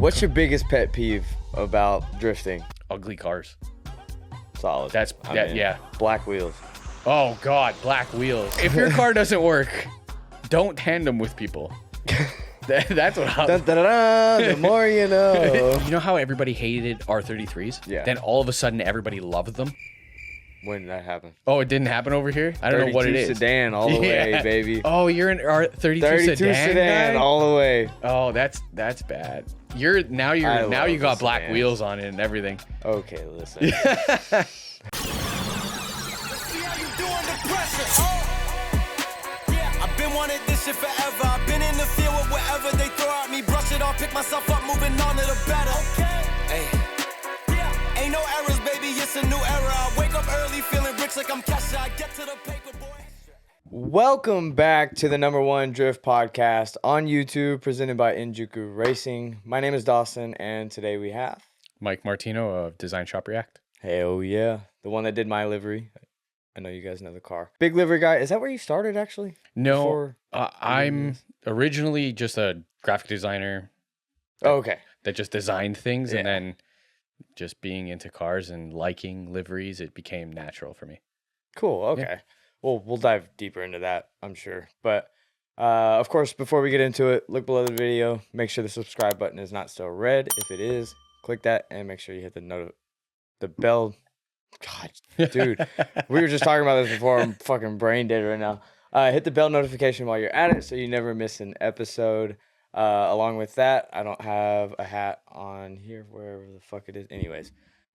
What's your biggest pet peeve about drifting? Ugly cars. Solid. Yeah. Black wheels. Oh God, black wheels. If your car doesn't work, don't tandem with people. That's what Dun, dun, dun, dun, the more you know. You know how everybody hated R33s? Yeah. Then all of a sudden everybody loved them. When did that happen? Oh, it didn't happen over here? I don't know what it is. 32 sedan all the way, baby. Oh, you're an R32 32 sedan guy? all the way. Oh, that's bad. Now you got black sedans. wheels on it and everything. Okay, listen. I've been wanting this shit forever. I've been in the field with whatever they throw at me. Brush it off, pick myself up, moving on to the better. Hey. Ain't no errors, baby, it's a new era. I wake up early feeling rich like I'm Kesha. I get to the paper, boy. Welcome back to the #1 Drift Podcast on YouTube, presented by Injuku Racing. My name is Dawson, and today we have... Mike Martino of Design Shop React. Hell yeah. The one that did my livery. I know you guys know the car. Big livery guy. Is that where you started, actually? No, I'm originally just a graphic designer. Okay. That just designed things, Yeah. and then just being into cars and liking liveries, it became natural for me. Cool. Okay. Yeah. Well, we'll dive deeper into that, I'm sure. But, of course, before we get into it, look below the video. Make sure the subscribe button is not still red. If it is, click that and make sure you hit the bell. God, dude. We were just talking about this before. I'm fucking brain dead right now. Hit the bell notification while you're at it so you never miss an episode. Along with that, I don't have a hat on here, wherever the fuck it is. Anyways,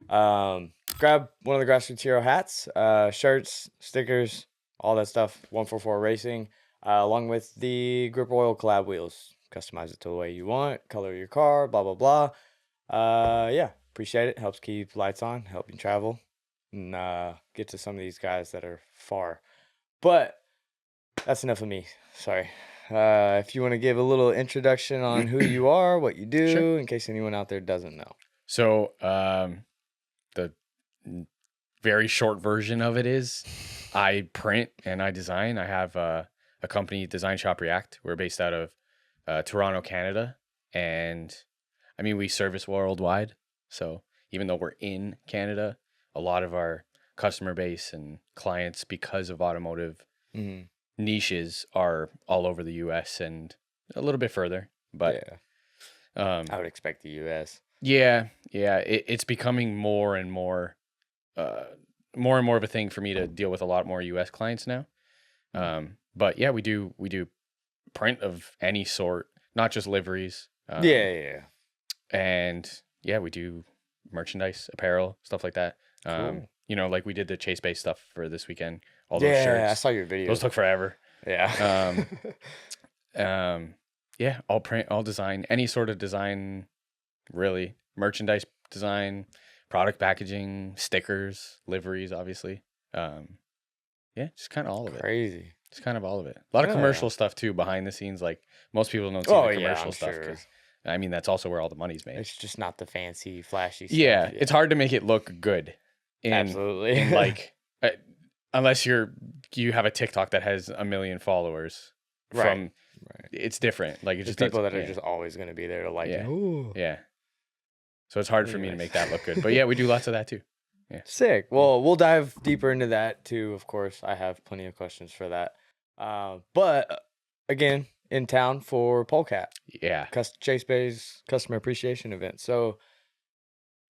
grab one of the Grassroots Hero hats, shirts, stickers, all that stuff. 144 Racing, along with the Grip Oil collab wheels. Customize it to the way you want, color your car, blah blah blah. Yeah, appreciate it. Helps keep lights on, help you travel, and get to some of these guys that are far. But that's enough of me. Sorry. If you want to give a little introduction on who you are, what you do, sure, in case anyone out there doesn't know. So, the very short version of it is I print and I design. I have a company, Design Shop React. We're based out of Toronto, Canada. And I mean, we service worldwide. So even though we're in Canada, a lot of our customer base and clients, because of automotive niches, are all over the US and a little bit further. But yeah. I would expect the US. Yeah. It's becoming more and more of a thing for me to deal with a lot more US clients now. But yeah, we do print of any sort, not just liveries. Yeah. And yeah, we do merchandise, apparel, stuff like that. Cool. You know, like we did the chase-based stuff for this weekend. All those shirts. Yeah, I saw your video. Those took forever. Yeah. Yeah, I'll print, I'll design, any sort of design, really. Merchandise design, product packaging, stickers, liveries, obviously. Yeah, just kind of all of it. Crazy. Just kind of all of it. A lot of commercial stuff too, behind the scenes. Like most people don't see the commercial stuff. Sure. I mean, that's also where all the money's made. It's just not the fancy, flashy stuff. Yeah, it's hard to make it look good. Absolutely. And like, unless you have a TikTok that has 1 million followers. Right. It's different. Like, it's just people that are just always going to be there to like it. Ooh. Yeah. So it's hard for me to make that look good. But yeah, we do lots of that too. Yeah. Sick. Well, we'll dive deeper into that too. Of course, I have plenty of questions for that. But again, in town for Polecat. Yeah. Chase Bay's customer appreciation event. So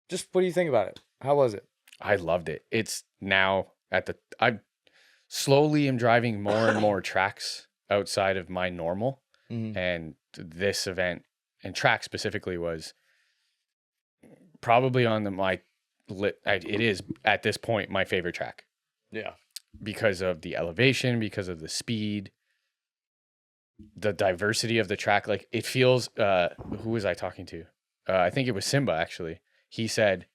just what do you think about it? How was it? I loved it. It's now I slowly am driving more and more tracks outside of my normal. And this event and track specifically was probably on it is at this point my favorite track. Yeah. Because of the elevation, because of the speed, the diversity of the track. Like it feels, who was I talking to? I think it was Simba, actually. He said,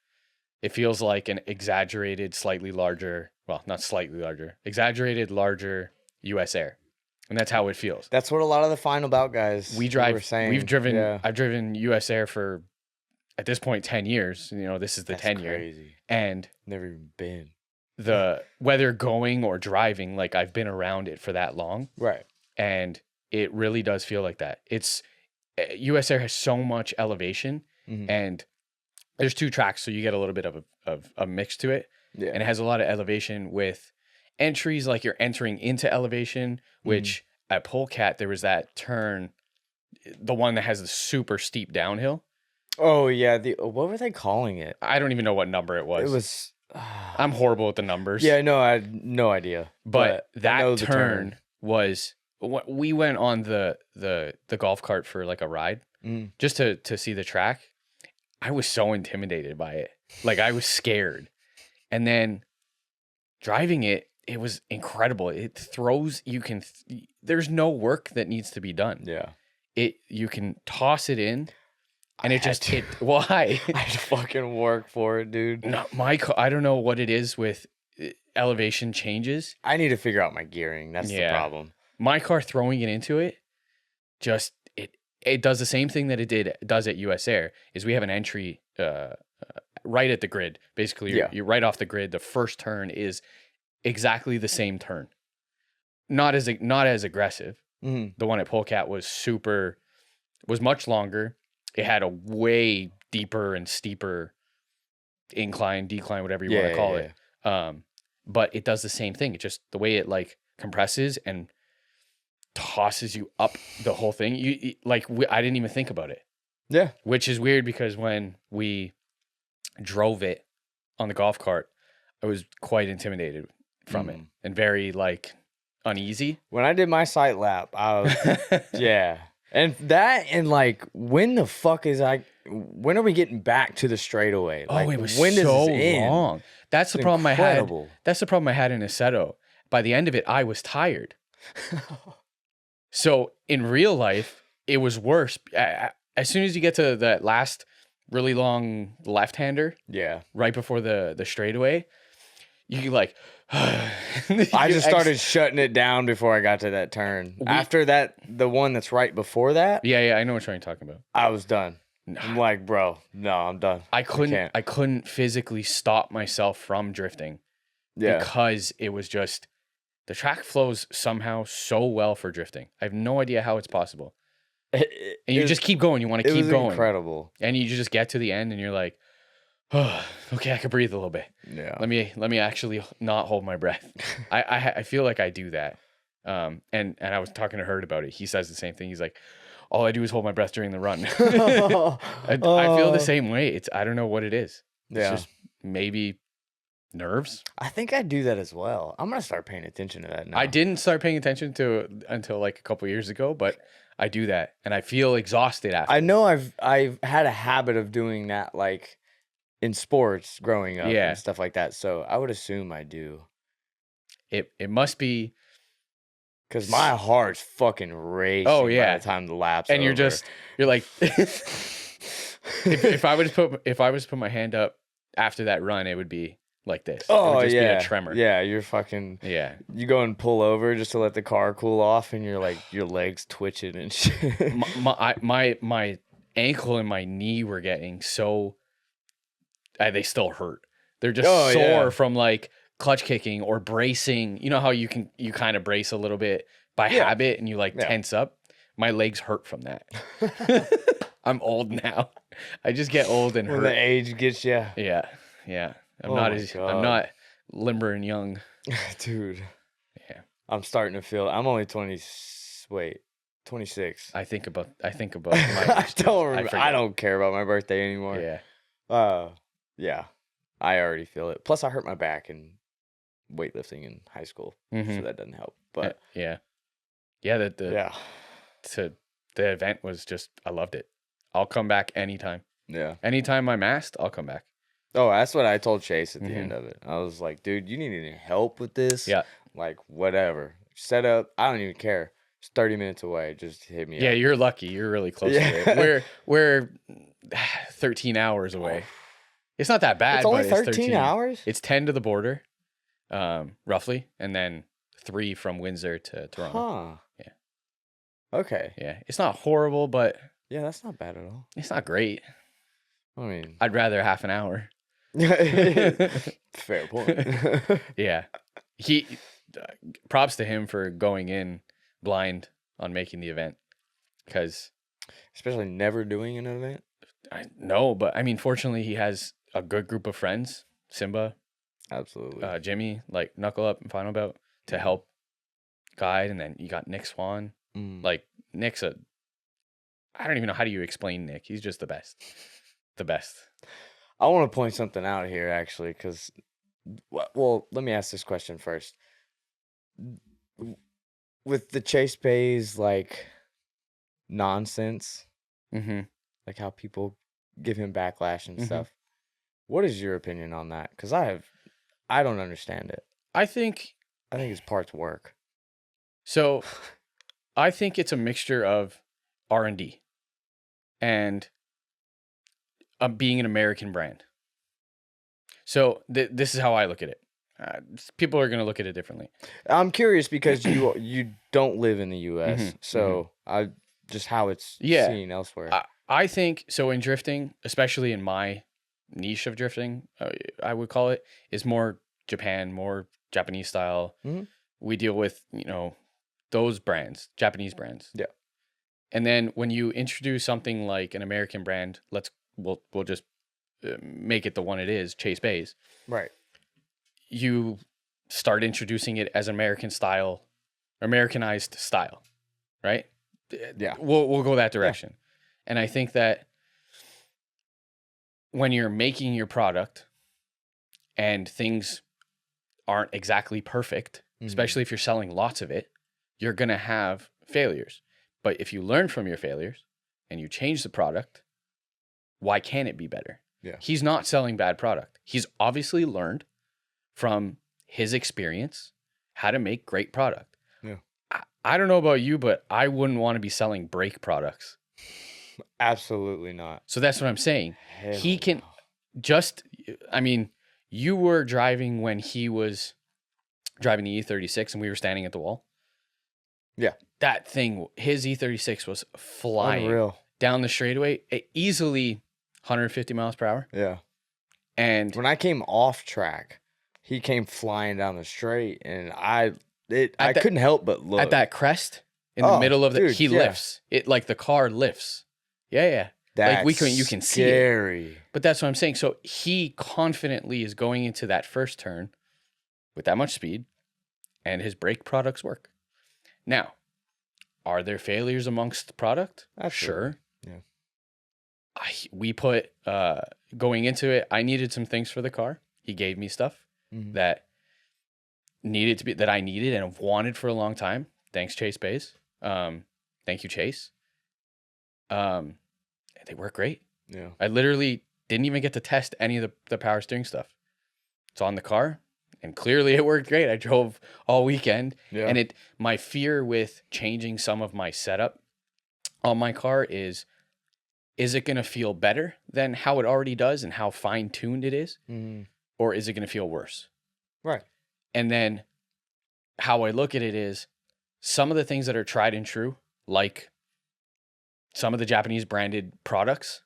it feels like an exaggerated, exaggerated larger US Air. And that's how it feels. That's what a lot of the final bout guys were saying. I've driven US Air for, at this point, 10 years. You know, this is the 10-year. Crazy. And never even been. Whether going or driving, like I've been around it for that long. Right. And it really does feel like that. US Air has so much elevation, and there's 2 tracks, so you get a little bit of a mix to it. Yeah. And it has a lot of elevation with entries, like you're entering into elevation, which at Polecat, there was that turn, the one that has the super steep downhill. Oh yeah, what were they calling it? I don't even know what number it was. It was. I'm horrible with the numbers. Yeah, no, I had no idea. But I that know the turn was, we went on the golf cart for like a ride just to see the track. I was so intimidated by it. Like, I was scared. And then driving it, it was incredible. It throws, there's no work that needs to be done. Yeah. You can toss it in, and it just hit. Why? I had to fucking work for it, dude. No, I don't know what it is with elevation changes. I need to figure out my gearing. That's the problem. My car throwing it into it, just it does the same thing that it does at US Air. Is we have an entry right at the grid. Basically, you're right off the grid. The first turn is exactly the same turn. Not as aggressive. The one at Polecat was much longer. It had a way deeper and steeper incline, decline, whatever you want to call it. But it does the same thing. It just, the way it like compresses and tosses you up the whole thing. I didn't even think about it. Yeah. Which is weird, because when we drove it on the golf cart, I was quite intimidated from it and very like uneasy. When I did my sight lap, I was, yeah. And like, when are we getting back to the straightaway? Like, Oh, it was when so does this end? long. That's the problem incredible. I had. That's the problem I had in Assetto. By the end of it, I was tired. So in real life, it was worse. As soon as you get to that last really long left-hander, right before the straightaway, you like. I just started shutting it down before I got to that turn. After that, the one that's right before that. Yeah, I know what you're talking about. I was done. I'm like, bro, no, I'm done. I couldn't physically stop myself from drifting. Yeah. Because it was just, the track flows somehow so well for drifting. I have no idea how it's possible. And you just keep going. You want to keep going. It was incredible. And you just get to the end and you're like, oh, okay, I can breathe a little bit. Yeah. Let me actually not hold my breath. I feel like I do that. And I was talking to Hurt about it. He says the same thing. He's like, all I do is hold my breath during the run. I feel the same way. I don't know what it is. It's just maybe nerves. I think I do that as well. I'm gonna start paying attention to that now. I didn't start paying attention to it until like a couple years ago, but I do that, and I feel exhausted after. I know I've had a habit of doing that, like in sports growing up and stuff like that. So I would assume I do. It must be. Because my heart's fucking racing by the time the lap's and over. You're like, if I was to put my hand up after that run, it would be like this. Oh, it would just be a tremor. Yeah, you're fucking, you go and pull over just to let the car cool off, and you're like, your legs twitching and shit. my ankle and my knee were getting so, they still hurt. They're just sore from like clutch kicking or bracing. You know how you kind of brace a little bit by habit and you like tense up? My legs hurt from that. I'm old now. I just get old and hurt. When the age gets you. Yeah. I'm not limber and young. Dude. Yeah. I'm starting to feel, I'm only 26. I think about my I don't care about my birthday anymore. Yeah. I already feel it. Plus I hurt my back in weightlifting in high school. So that doesn't help. But the event was just, I loved it. I'll come back anytime. Yeah. Anytime I'm asked, I'll come back. Oh, that's what I told Chase at the end of it. I was like, dude, you need any help with this? Yeah. Like, whatever. Set up. I don't even care. It's 30 minutes away. Just hit me up. Yeah, you're lucky. You're really close to it. We're 13 hours away. It's not that bad. It's only 13 hours? It's 10 to the border, roughly, and then 3 from Windsor to Toronto. Huh. Yeah. Okay. Yeah. It's not horrible, but... Yeah, that's not bad at all. It's not great. I mean... I'd rather half an hour. Fair point. Yeah. Props to him for going in blind on making the event. Because Especially never doing an event. I know, but I mean, fortunately, he has a good group of friends. Simba, Absolutely. Jimmy, like Knuckle Up and Final Belt to help guide, and then you got Nick Swan. Like Nick's I don't even know how do you explain Nick. He's just the best. The best. I want to point something out here, actually, because, well, let me ask this question first. With the Chase Pays, like, nonsense, Mm-hmm. like how people give him backlash and Mhm. stuff, what is your opinion on that? Because I don't understand it. I think his parts work. so. I think it's a mixture of R&D and being an American brand. So this is how I look at it. People are going to look at it differently. I'm curious because you don't live in the U.S., Mhm, so I just how it's Yeah. seen elsewhere. I think so in drifting, especially in my niche of drifting, I would call it, is more Japan, more Japanese style. Mhm. We deal with, those brands, Japanese brands. Yeah. And then when you introduce something like an American brand, we'll just make it the one it is, Chase Bays. Right. You start introducing it as Americanized style, right? Yeah. We'll go that direction. And I think that when you're making your product and things aren't exactly perfect, especially if you're selling lots of it, you're going to have failures. But if you learn from your failures and you change the product, why can't it be better? Yeah. He's not selling bad product. He's obviously learned from his experience how to make great product. Yeah. I don't know about you, but I wouldn't want to be selling brake products. Absolutely not. So that's what I'm saying. He Hell can you were driving when he was driving the E36 and we were standing at the wall. Yeah. That thing, his E36 was flying Unreal. down the straightaway easily 150 miles per hour. Yeah. And when I came off track, he came flying down the straight, and I couldn't help but look at that crest in the middle of he lifts it, like the car lifts. Yeah. That's like you can see it. But that's what I'm saying. So he confidently is going into that first turn with that much speed, and his brake products work. Now, are there failures amongst the product? Absolutely. Sure. Yeah. We put going into it, I needed some things for the car. He gave me stuff that I needed and have wanted for a long time. Thanks, Chase Bays. Thank you, Chase. They work great. Yeah. I literally didn't even get to test any of the power steering stuff. It's on the car, and clearly it worked great. I drove all weekend, and my fear with changing some of my setup on my car is it going to feel better than how it already does and how fine-tuned it is? Or is it going to feel worse? Right. And then how I look at it is some of the things that are tried and true, like some of the Japanese branded products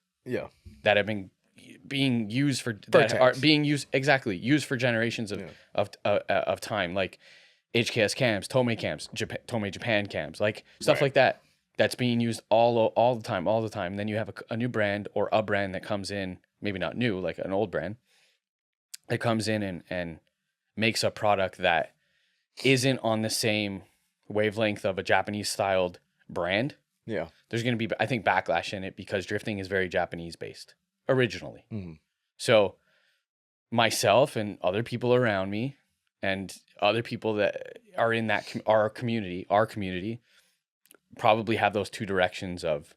that have been being used used for generations of time, like HKS cams, Tomei cams, Tomei Japan cams, like stuff like that. That's being used all the time. And then you have a new brand or a brand that comes in, maybe not new, like an old brand, that comes in and makes a product that isn't on the same wavelength of a Japanese styled brand. Yeah. There's going to be, I think, backlash in it because drifting is very Japanese based originally. So myself and other people around me and other people that are in our community probably have those two directions of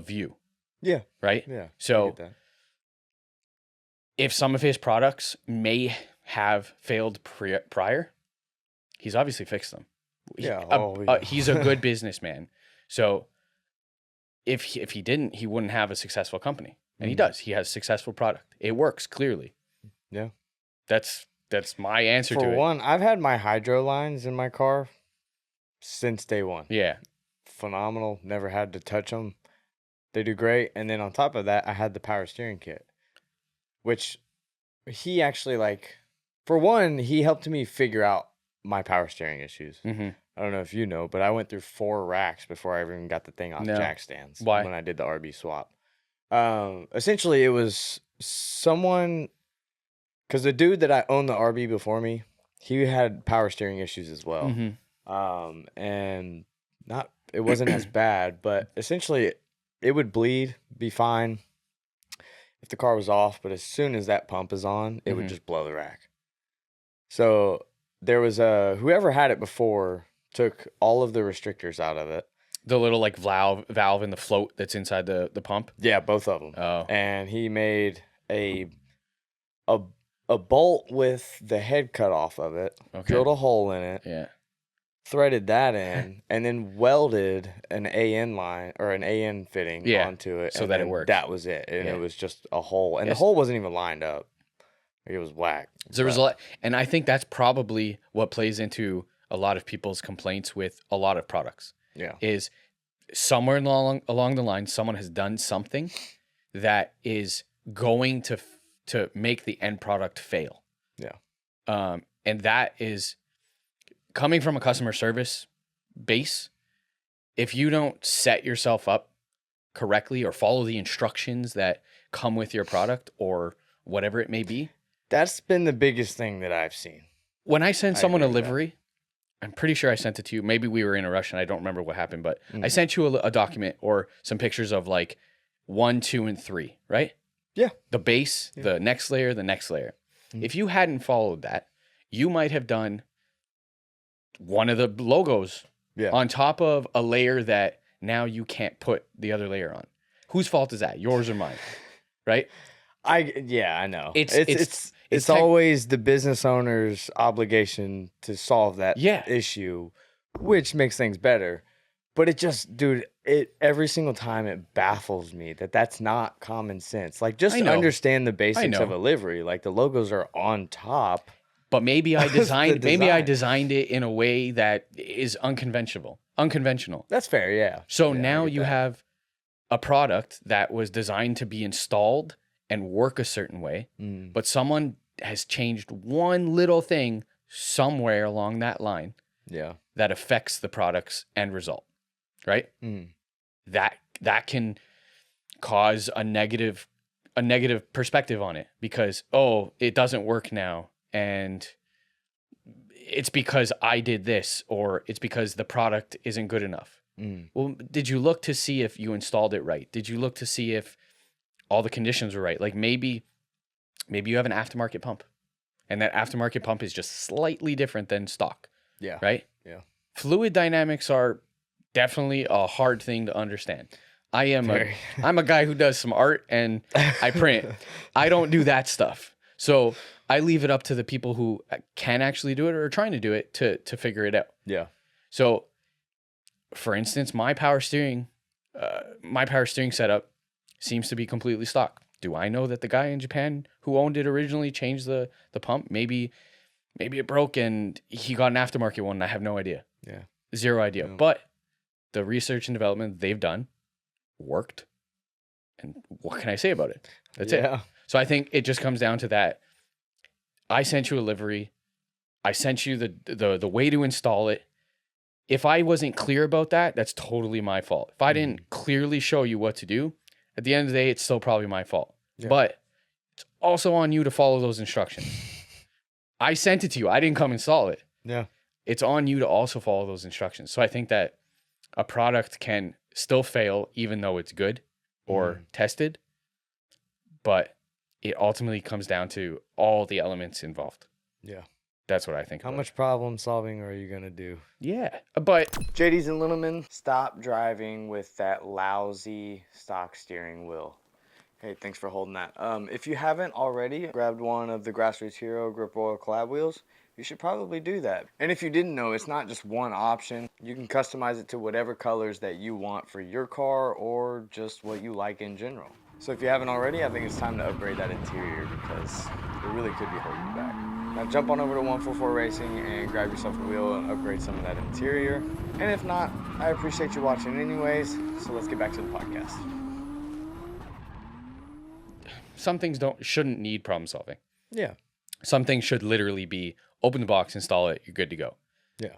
view. Yeah. Right? Yeah. So if some of his products may have failed prior, he's obviously fixed them. He's a good businessman. So if he didn't, he wouldn't have a successful company. And he does. He has a successful product. It works clearly. Yeah. That's my answer to it. For one, I've had my hydro lines in my car since day one. Yeah. Phenomenal. Never had to touch them. They do great. And then on top of that, I had the power steering kit, which he actually, like, for one, he helped me figure out my power steering issues. I don't know if you know, but I went through 4 racks before I even got the thing off No. jack stands. Why? When I did the RB swap. Essentially, it was someone, because the dude that I owned the RB before me, he had power steering issues as well. And it wasn't as bad, but essentially it would bleed, be fine if the car was off, but as soon as that pump is on, it would just blow the rack. So there was whoever had it before took all of the restrictors out of it. The little like valve in the float that's inside the pump. Yeah, both of them. Oh. And he made a bolt with the head cut off of it, drilled a hole in it, Yeah. threaded that in, and then welded an AN line or an AN fitting onto it. So and that it then worked. That was it. And it was just a hole. And the hole wasn't even lined up. It was whack. There was a lot, and I think that's probably what plays into a lot of people's complaints with a lot of products. Yeah. Is somewhere along the line, someone has done something that is going to make the end product fail. Yeah. And that is coming from a customer service base. If you don't set yourself up correctly or follow the instructions that come with your product or whatever it may be. That's been the biggest thing that I've seen. When I send someone a livery, I'm pretty sure I sent it to you. Maybe we were in a rush and I don't remember what happened, but I sent you a document or some pictures of like 1, 2, and 3, right? Yeah. The base, the next layer, the next layer. If you hadn't followed that, you might have done one of the logos on top of a layer that now you can't put the other layer on. Whose fault is that? Yours or mine? Right? I know. It's always the business owner's obligation to solve that Yeah. issue, which makes things better. But it just, dude, every single time it baffles me that that's not common sense. Like, just understand the basics of a livery. Like, the logos are on top. But maybe I designed it in a way that is unconventional. That's fair, yeah. So Yeah, now I get you that. have a product that was designed to be installed and work a certain way, but someone has changed one little thing somewhere along that line that affects the product's end result, right? That can cause a negative perspective on it because, oh, it doesn't work now. And it's because I did this, or it's because the product isn't good enough. Well, did you look to see if you installed it right? Did you look to see if all the conditions were right? Like maybe you have an aftermarket pump and that aftermarket pump is just slightly different than stock. Yeah. Right? Yeah. Fluid dynamics are definitely a hard thing to understand. I'm a guy who does some art and I print. I don't do that stuff. So I leave it up to the people who can actually do it or are trying to do it to figure it out. Yeah. So, for instance, my power steering setup seems to be completely stock. Do I know that the guy in Japan who owned it originally changed the pump? Maybe it broke and he got an aftermarket one. And I have no idea. Yeah. Zero idea. Yeah. But the research and development they've done worked. And what can I say about it? That's it. So I think it just comes down to that. I sent you a livery. I sent you the way to install it. If I wasn't clear about that, that's totally my fault. If I didn't clearly show you what to do, at the end of the day, it's still probably my fault. Yeah. But it's also on you to follow those instructions. I sent it to you. I didn't come install it. Yeah. It's on you to also follow those instructions. So I think that a product can still fail even though it's good or tested, but it ultimately comes down to all the elements involved. Yeah. That's what I think. How much problem solving are you going to do? Yeah. But JD's and Littleman, stop driving with that lousy stock steering wheel. Hey, thanks for holding that. If you haven't already grabbed one of the Grassroots Hero Grip Royal collab wheels, you should probably do that. And if you didn't know, it's not just one option. You can customize it to whatever colors that you want for your car or just what you like in general. So if you haven't already, I think it's time to upgrade that interior because it really could be holding you back. Now jump on over to 144 Racing and grab yourself a wheel and upgrade some of that interior. And if not, I appreciate you watching anyways, so let's get back to the podcast. Some things shouldn't need problem solving. Yeah. Some things should literally be open the box, install it, you're good to go. Yeah.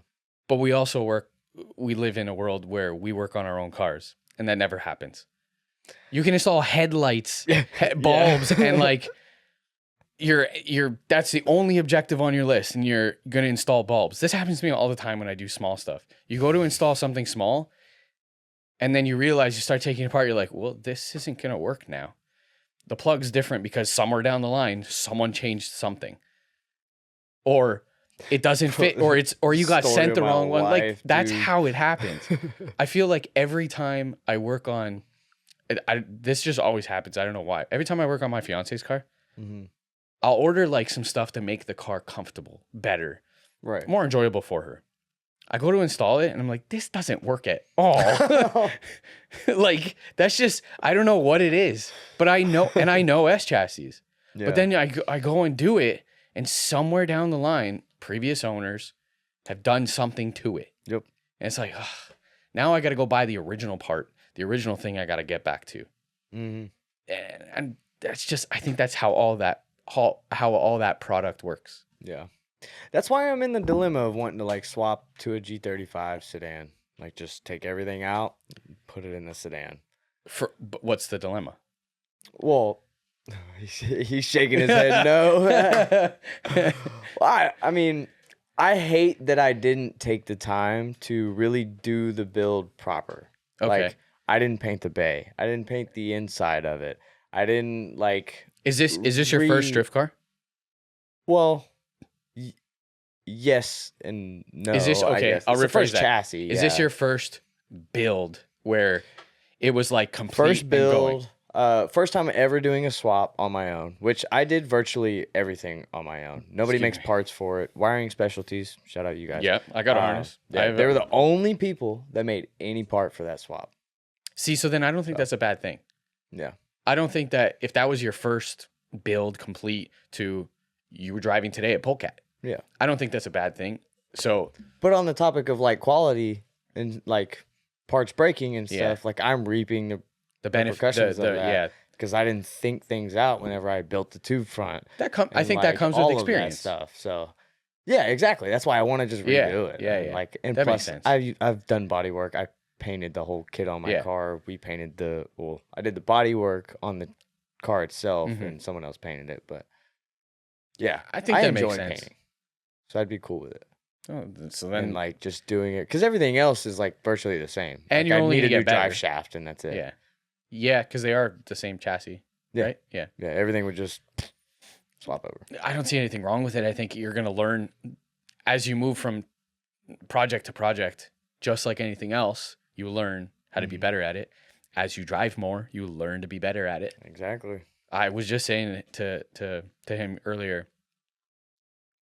But we live in a world where we work on our own cars, and that never happens. You can install headlights, bulbs, and like that's the only objective on your list, and you're gonna install bulbs. This happens to me all the time when I do small stuff. You go to install something small, and then you realize you start taking it apart. You're like, well, this isn't gonna work now. The plug's different because somewhere down the line, someone changed something, or it doesn't fit, or you got sent the wrong one. Like that's how it happens. I feel like every time I work on, this just always happens. I don't know why. Every time I work on my fiance's car, I'll order like some stuff to make the car comfortable, better, Right. more enjoyable for her. I go to install it and I'm like, this doesn't work at all. Like that's just, I don't know what it is, but I know S chassis. Yeah. But then I go and do it, and somewhere down the line, previous owners have done something to it. Yep. And it's like, ugh, now I got to go buy the original part, the original thing I got to get back to. Mm-hmm. And that's just, I think that's how all that product works. Yeah. That's why I'm in the dilemma of wanting to like swap to a G35 sedan. Like just take everything out, put it in the sedan. But what's the dilemma? Well, he's shaking his head no. Well, I mean, I hate that I didn't take the time to really do the build proper. Okay. Like I didn't paint the bay. I didn't paint the inside of it. I didn't like. Is this your first drift car? Well, yes and no. Is this I okay? guess. I'll It's the rephrase first that. chassis. Is this your first build where it was like complete first and going? build? First time ever doing a swap on my own, which I did virtually everything on my own. Nobody makes parts for it. Wiring Specialties, shout out you guys. Yeah, I got a harness. Yeah, they were the only people that made any part for that swap. See, so then I don't think that's a bad thing. Yeah. I don't think that if that was your first build complete to you were driving today at PCAT, Yeah. I don't think that's a bad thing. So, But on the topic of like quality and like parts breaking and Yeah. stuff, like I'm reaping the benefit, repercussions of that. yeah, Because I didn't think things out whenever I built the tube front. I and, think like, that comes all with of that experience. stuff. So, yeah, exactly. That's why I want to just Yeah, redo it. yeah, And, yeah. Like, and That makes plus, sense. I've done body work. I painted the whole kit on my Yeah. car. We painted I did the body work on the car itself, Mhm. and someone else painted it. But yeah, I think that makes enjoy sense. painting, so I'd be cool with it. Oh, so And then, like just doing it because everything else is like virtually the same. And Like, you're I only need gonna a new get better. drive shaft, and that's it. yeah, because they are the same chassis, Yeah. right? Yeah. Yeah, everything would just swap over. I don't see anything wrong with it. I think you're going to learn as you move from project to project, just like anything else, you learn how to be better at it. As you drive more, you learn to be better at it. Exactly. I was just saying it to him earlier.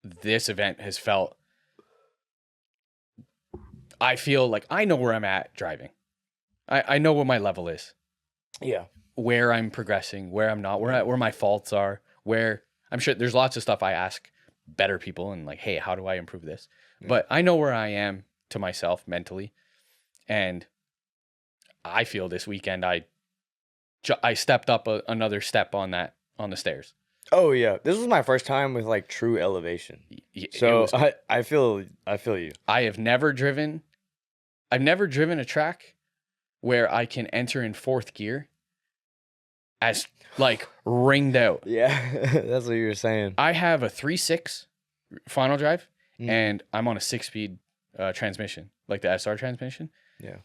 This event has felt, I feel like I know where I'm at driving. I know what my level is, Yeah. where I'm progressing, where I'm not, where my faults are, where I'm sure there's lots of stuff I ask better people and like, hey, how do I improve this? Yeah. But I know where I am to myself mentally. And I feel this weekend I stepped up another step on the stairs. Oh yeah, this was my first time with like true elevation. So I feel you. I've never driven a track where I can enter in fourth gear as like ringed out. Yeah, that's what you were saying. I have a 3.6 final drive Mm. and I'm on a 6-speed transmission, like the SR transmission. Yeah.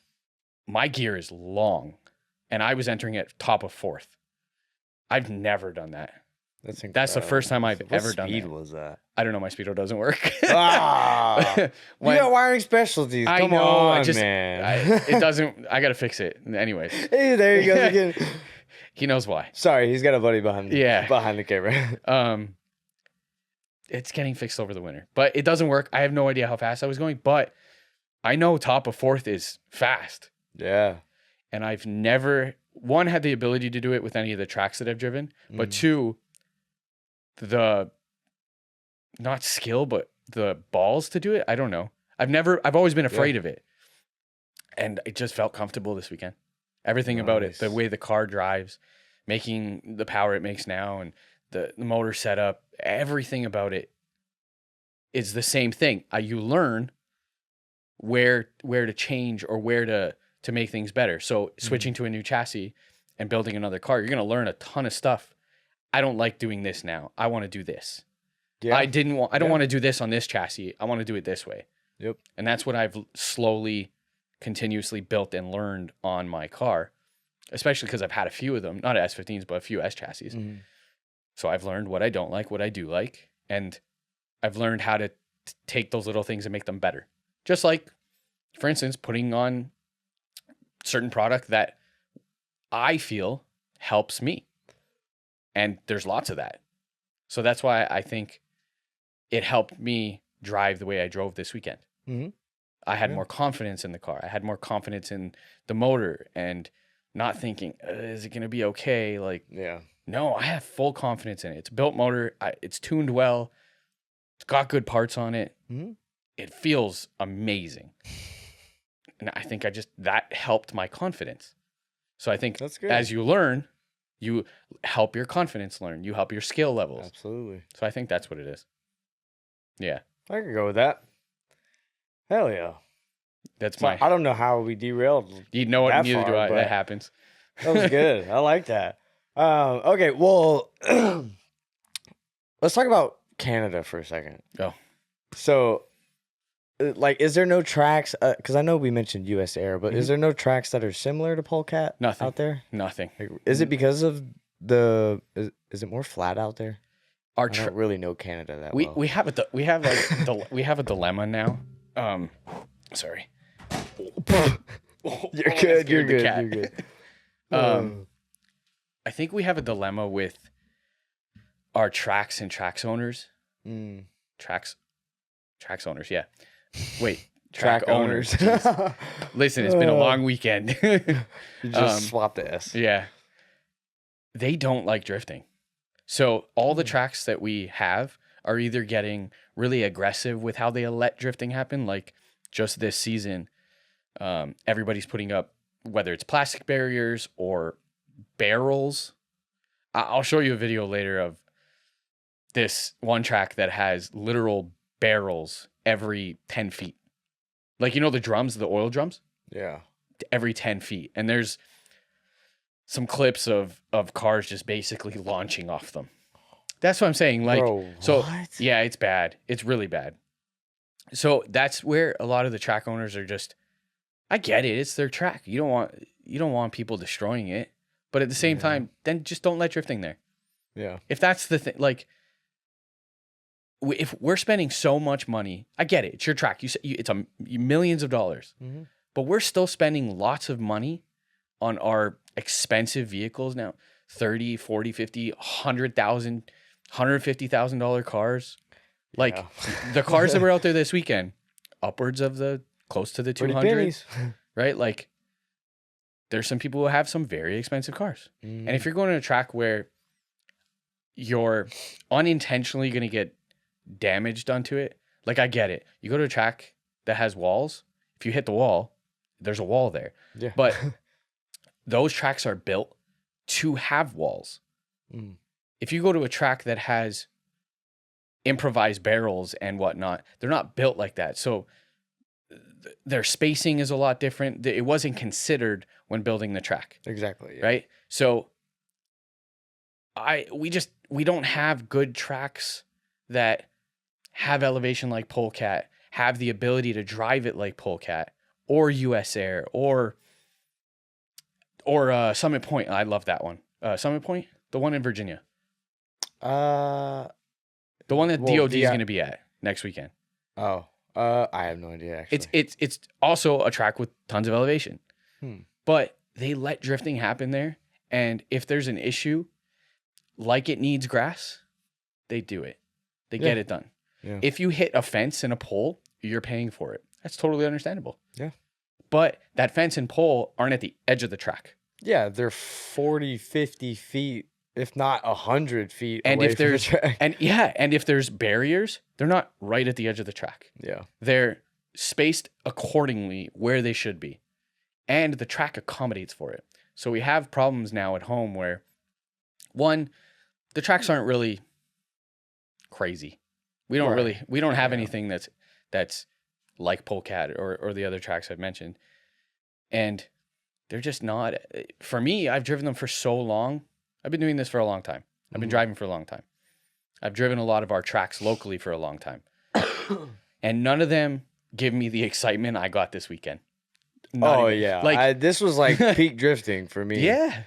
My gear is long and I was entering at top of fourth. I've never done that. That's That's the first time I've ever done speed that. was that? I don't know. My speedo doesn't work. Ah, you got wiring specialties. I Come know, on, I just- man. It doesn't. I gotta fix it. Anyways, Hey, there he goes again. he knows why. Sorry, he's got a buddy behind Yeah. behind the camera. It's getting fixed over the winter, but it doesn't work. I have no idea how fast I was going, but I know top of fourth is fast, Yeah. and I've never had the ability to do it with any of the tracks that I've driven, but Mm. two, the not skill, but the balls to do it. I don't know. I've always been afraid of it, and it just felt comfortable this weekend. Everything about it, the Nice. way the car drives, making the power it makes now, and the motor setup, everything about it is the same thing. You learn where to change or where to make things better. So switching to a new chassis and building another car, you're going to learn a ton of stuff. I don't like doing this now. I want to do this. Yeah. I don't want to do this on this chassis. I want to do it this way. Yep. And that's what I've slowly, continuously built and learned on my car, especially because I've had a few of them, not S15s, but a few S chassis. Mhm. So I've learned what I don't like, what I do like, and I've learned how to take those little things and make them better. Just like, for instance, putting on certain product that I feel helps me. And there's lots of that. So that's why I think it helped me drive the way I drove this weekend. Mhm. I had more confidence in the car. I had more confidence in the motor and not thinking, is it going to be okay? Like, Yeah. no, I have full confidence in it. It's a built motor. It's tuned well. It's got good parts on it. Mhm. It feels amazing. And I think that helped my confidence. So I think That's good. as you learn, you help your confidence learn. You help your skill levels. Absolutely. So I think that's what it is. Yeah. I could go with that. Hell yeah. That's So my. I don't know how we derailed. You know what? that Neither do far, I. but- That happens. That was good. I like that. Okay, well, let's talk about Canada for a second. Go. So, like, is there no tracks? Because I know we mentioned US Air, but is there no tracks that are similar to Polecat Nothing. out there? Nothing. Like, is it because of the? Is it more flat out there? Our I don't really know Canada that well. we have we have a dilemma now. Sorry. You're I good. scared You're the good. cat. You're good. I think we have a dilemma with our tracks and tracks owners. Mm. Tracks owners. Yeah. Wait. Track owners. Jeez. Listen, it's been a long weekend. You just swap the S. Yeah. They don't like drifting. So all the tracks that we have are either getting really aggressive with how they let drifting happen. Like just this season, everybody's putting up, whether it's plastic barriers or barrels. I'll show you a video later of this one track that has literal barrels every 10 feet. Like, you know, the drums, the oil drums? Yeah. Every 10 feet. And there's some clips of cars just basically launching off them. That's what I'm saying. Like, Bro, so what? yeah, it's bad. It's really bad. So that's where a lot of the track owners are just, I get it. It's their track. You don't want people destroying it. But at the same time, then just don't let drifting there. Yeah. If that's the thing, like, if we're spending so much money, I get it. It's your track. It's millions of dollars. Mm-hmm. But we're still spending lots of money on our expensive vehicles now. 30, 40, 50, 100,000, $150,000 cars. Like Yeah. the cars that were out there this weekend, upwards of close to the Pretty 200, pennies. right? Like there's some people who have some very expensive cars. Mm. And if you're going to a track where you're unintentionally going to get damage done to it, like I get it. You go to a track that has walls. If you hit the wall, there's a wall there. Yeah. But those tracks are built to have walls. Mm. If you go to a track that has improvised barrels and whatnot, they're not built like that. So their spacing is a lot different. It wasn't considered when building the track. Exactly. Yeah. Right? So we don't have good tracks that have elevation like Polecat, have the ability to drive it like Polecat or US Air or Summit Point. I love that one. Summit Point, the one in Virginia. Uh The one that Well, DOD is going to be at next weekend. oh. I have no idea actually. It's also a track with tons of elevation. Hmm. But they let drifting happen there, and if there's an issue like it needs grass, they do it. They get Yeah. it done. Yeah. If you hit a fence and a pole, you're paying for it. That's totally understandable. Yeah. But that fence and pole aren't at the edge of the track. Yeah, they're 40, 50 feet, if not 100 feet And away if from the there's track. and if there's barriers, they're not right at the edge of the track. Yeah. They're spaced accordingly where they should be. And the track accommodates for it. So we have problems now at home where, one, the tracks aren't really crazy. We don't Right. have anything that's like PCAT or the other tracks I've mentioned. And they're just not, for me, I've driven them for so long. I've been doing this for a long time. I've been driving for a long time. I've driven a lot of our tracks locally for a long time. And none of them give me the excitement I got this weekend. Not even. Yeah. Like, this was like peak drifting for me. yeah.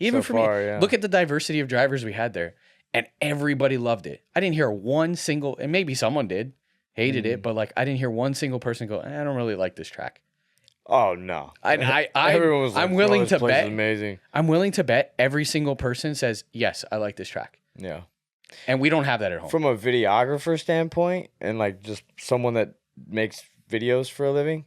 Even So for far, me. yeah. Look at the diversity of drivers we had there. And everybody loved it. I didn't hear one single, and maybe someone did, hated it, but like I didn't hear one single person go, I don't really like this track. Oh no. Everyone was like, I'm willing this to place bet. is amazing. I'm willing to bet every single person says, yes, I like this track. Yeah. And we don't have that at home. From a videographer standpoint and like just someone that makes videos for a living,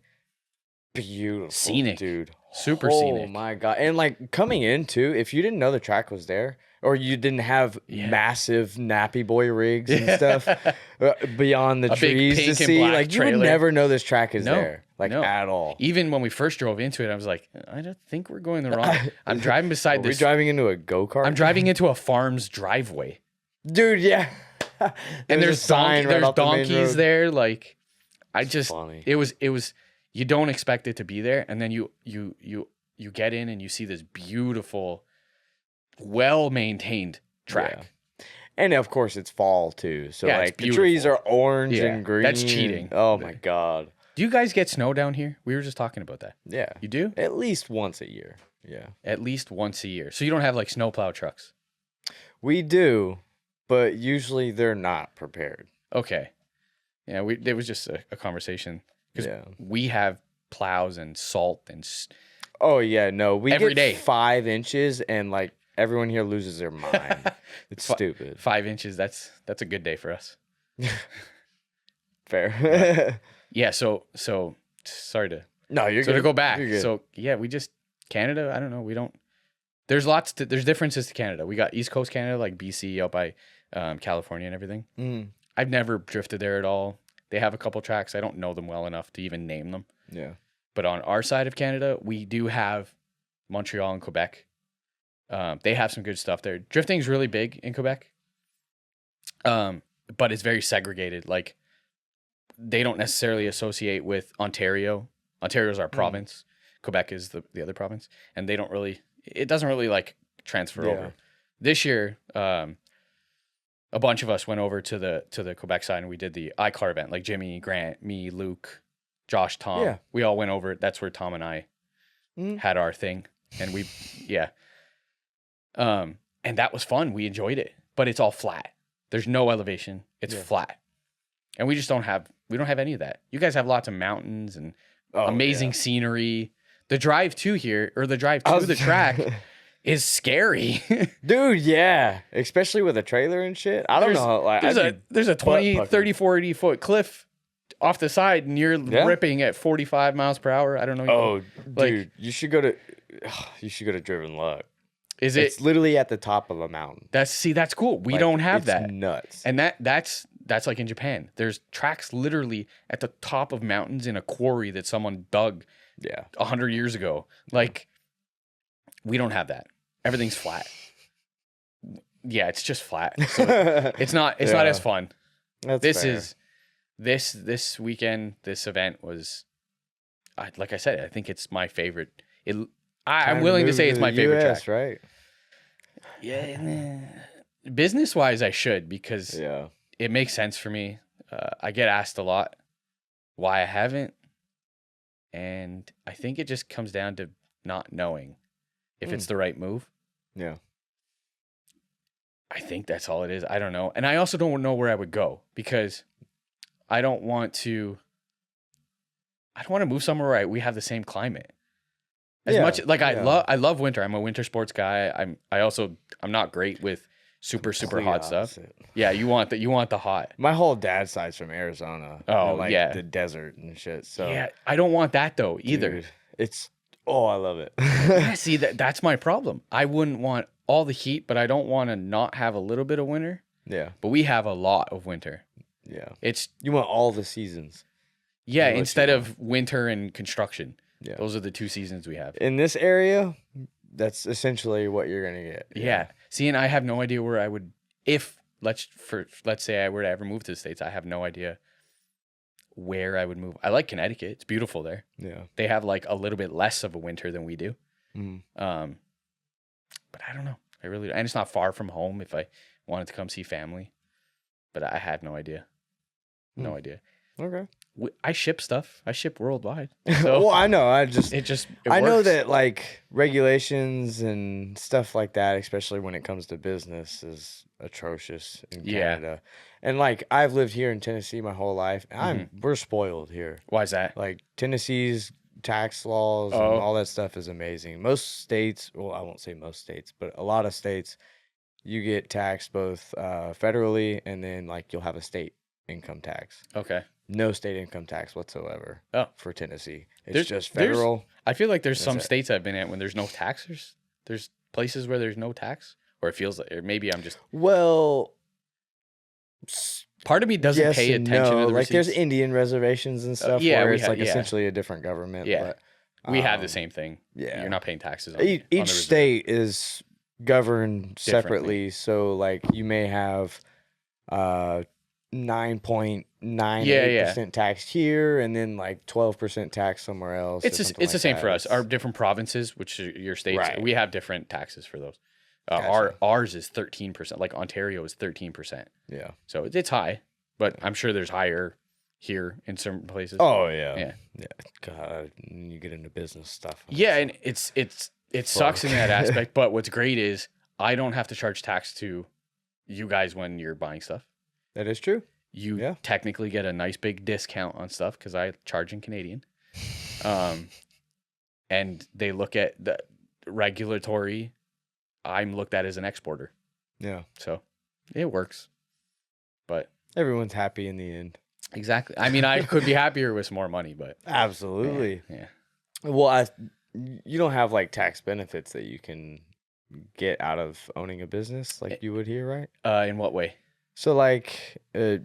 beautiful. Scenic. Dude. Super Oh scenic. my God. And like coming in too, if you didn't know the track was there or you didn't have massive nappy boy rigs and stuff beyond the A big trees pink to and see, black like you would trailer. never know this track is No, there. Like no. at all. Even when we first drove into it, I was like, I don't think we're going the wrong. I'm driving beside Are we this. driving into a go-kart? I'm driving into a farm's driveway. Dude, yeah. And there's donkeys there. there. Like, I just, funny. it was, you don't expect it to be there. And then you get in and you see this beautiful, well-maintained track. Yeah. And of course it's fall too. So Yeah, it's like the trees are beautiful. orange Yeah, and green. that's cheating. Oh my God. Do you guys get snow down here? We were just talking about that. Yeah. You do? At least once a year. Yeah. At least once a year. So you don't have like snowplow trucks. We do, but usually they're not prepared. Okay. Yeah, it was just a conversation because Yeah. we have plows and salt and Oh yeah, no. We Every get day. 5 inches and like everyone here loses their mind. It's stupid. 5 inches. That's a good day for us. Fair. Yeah. So sorry to No, you're so good. to go back. You're good. So yeah, we just Canada. I don't know. We don't. There's there's differences to Canada. We got East Coast Canada, like BC, out by California and everything. Mm, I've never drifted there at all. They have a couple tracks. I don't know them well enough to even name them. yeah. But on our side of Canada, we do have Montreal and Quebec. They have some good stuff there. Drifting is really big in Quebec, but it's very segregated. Like, they don't necessarily associate with Ontario. Ontario is our province. Quebec is the other province. And they don't really, it doesn't really like transfer Yeah. over. This year, a bunch of us went over to the Quebec side and we did the iCar event. Like Jimmy, Grant, me, Luke, Josh, Tom. Yeah. We all went over. That's where Tom and I had our thing. And we, yeah. And that was fun. We enjoyed it. But it's all flat. There's no elevation. It's flat. And we just don't have any of that. You guys have lots of mountains and amazing scenery. The drive to here, or the drive to the track, is scary. Dude, yeah. Especially with a trailer and shit. I don't know. Like, there's a 20, 30, 40 foot cliff off the side and you're ripping at 45 miles per hour. I don't know. Oh, Like- dude, you should go to Driven Luck. Is it? It's literally at the top of a mountain. That's cool. We Like, don't have it's that. Nuts. And that's like in Japan. There's tracks literally at the top of mountains in a quarry that someone dug 100 years ago. Like, we don't have that. Everything's flat. Yeah, it's just flat. So it's not as fun. That's fair. This weekend, this event was, like I said, I think it's my favorite. I'm willing to say it's my favorite track. Right? Yeah. Business wise, I should, because it makes sense for me. I get asked a lot why I haven't. And I think it just comes down to not knowing if it's the right move. Yeah. I think that's all it is. I don't know. And I also don't know where I would go because I don't want to move somewhere where we have the same climate. As much like I love winter. I'm a winter sports guy. I'm not great with super Complete hot stuff. opposite. Yeah, you want the hot. My whole dad's side's from Arizona. Oh, and, like, yeah. the desert and shit. So Yeah, I don't want that though either. dude, it's I love it. Yeah, see that's my problem. I wouldn't want all the heat, but I don't want to not have a little bit of winter. Yeah. But we have a lot of winter. Yeah. It's You want all the seasons. yeah, what you instead want. of winter and construction. Yeah. Those are the two seasons we have. In this area, that's essentially what you're gonna get. Yeah. See, and I have no idea where I would let's say I were to ever move to the States, I have no idea where I would move. I like Connecticut. It's beautiful there. Yeah. They have like a little bit less of a winter than we do. Mm. But I don't know. I really, and it's not far from home if I wanted to come see family. But I had no idea. No idea. Okay. I ship stuff. I ship worldwide. So Well, I know. it I know works. that like regulations and stuff like that, especially when it comes to business, is atrocious in Yeah. Canada. And like I've lived here in Tennessee my whole life. And we're spoiled here. Why is that? Like Tennessee's tax laws and Oh. all that stuff is amazing. Most states, well, I won't say most states, but a lot of states, you get taxed both federally and then like you'll have a state income tax. Okay. No state income tax whatsoever. Oh. For Tennessee, it's There's- just there's- federal. I feel like there's That's some it. states I've been at when there's no taxes. There's places where there's no tax, or it feels like, or maybe I'm just. Well, Part of me doesn't yes pay and attention no. to the like there's receipts. Indian reservations and stuff yeah, where we it's ha- like yeah. essentially a different government. Yeah. But, We have the um, same thing. Yeah, You're not paying taxes on Each, on the each reserve. state is governed Differently. separately. So like you may have 9.98% tax here and then like 12% tax somewhere else. It's or the something same like for that. us. Our different provinces, which are your states, Right. we have different taxes for those. Gotcha. Ours is 13%. Like Ontario is 13%. Yeah. So it's high, but I'm sure there's higher here in certain places. Oh yeah. Yeah. Yeah. God, you get into business stuff. Yeah, and it sucks in that aspect. But what's great is I don't have to charge tax to you guys when you're buying stuff. That is true. You technically get a nice big discount on stuff because I charge in Canadian. And they look at the regulatory. I'm looked at as an exporter, Yeah. so it works. But Everyone's happy in the end. exactly, I mean, I could be happier with some more money, but Absolutely. yeah. Well, you don't have like tax benefits that you can get out of owning a business like you would here, right? In what way? So like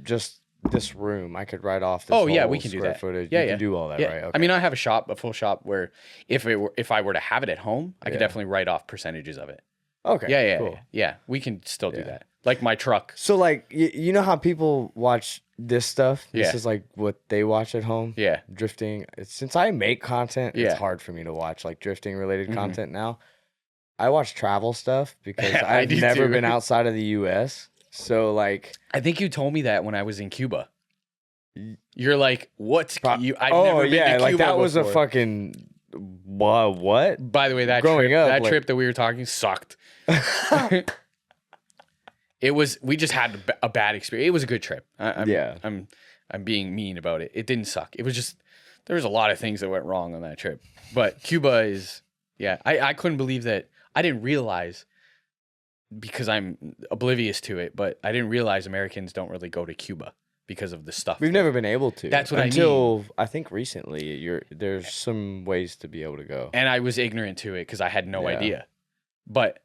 just this room, I could write off this Oh, yeah, whole we can do square that. footage. Yeah, you yeah. can do all that, Yeah, right? Okay. I mean, I have a full shop where if I were to have it at home, I could Yeah. definitely write off percentages of it. okay. Yeah, Cool. yeah. We can still do Yeah. that. Like my truck. So like you know how people watch this stuff? This Yeah. is like what they watch at home. Yeah, Drifting. Since I make content, Yeah. it's hard for me to watch like drifting related content now. I watch travel stuff because I I've do never too. been outside of the US. So like I think you told me that when I was in Cuba. You're like, what's you? I've oh never been yeah, to like Cuba that was a before. fucking what? By the way, that Growing trip, up, that like- trip that we were talking sucked. It was. We just had a bad experience. It was a good trip. I'm being mean about it. It didn't suck. It was just there was a lot of things that went wrong on that trip. But Cuba is I couldn't believe that. I didn't realize because I'm oblivious to it. But I didn't realize Americans don't really go to Cuba because of the stuff. We've never been able to. That's what I until I think recently. There's some ways to be able to go. And I was ignorant to it because I had no Yeah. idea. But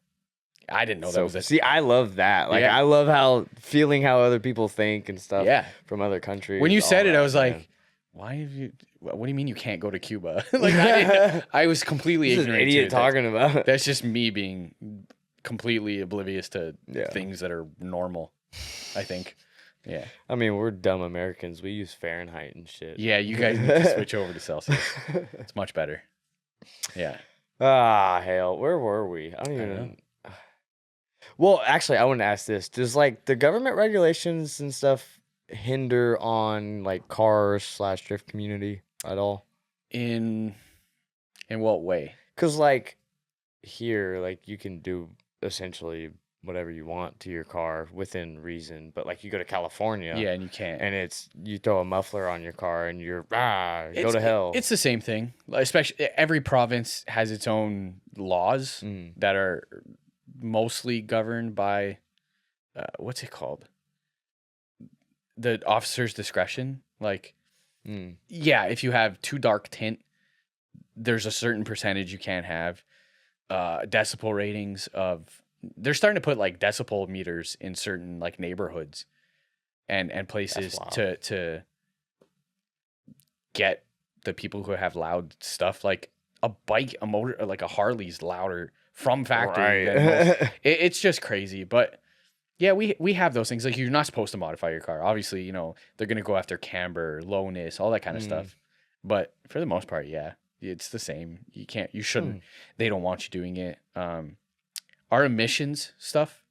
I didn't know that was a see, I love that. Like, Yeah. I love feeling how other people think and stuff. Yeah. From other countries. When you all said it, that, I was man. like, "Why have you? What do you mean you can't go to Cuba?" Like I was completely This is an ignorant. idiot to it. talking about. That's just me being completely oblivious to Yeah. things that are normal. I think. Yeah. I mean, we're dumb Americans. We use Fahrenheit and shit. Yeah. You guys need to switch over to Celsius. It's much better. Yeah. Ah, hell. Where were we? I don't even know. Well, actually, I want to ask this. Does, like, the government regulations and stuff hinder on, like, cars/drift community at all? In what way? Because, like, here, like, you can do essentially whatever you want to your car within reason. But, like, you go to California. Yeah, and you can't. And you throw a muffler on your car and you're, go It's- to hell. It's the same thing. Especially every province has its own laws that are mostly governed by what's it called? The officer's discretion. Like, yeah, if you have too dark tint, there's a certain percentage you can't have. Decibel ratings of they're starting to put like decibel meters in certain like neighborhoods and places to get the people who have loud stuff. Like a bike, a motor, like a Harley's louder from factory. Right. It's just crazy. But Yeah, we have those things. Like you're not supposed to modify your car. Obviously, you know, they're gonna go after camber, lowness, all that kind of stuff. But for the most part, yeah, it's the same. You shouldn't. They don't want you doing it. Our emissions stuff.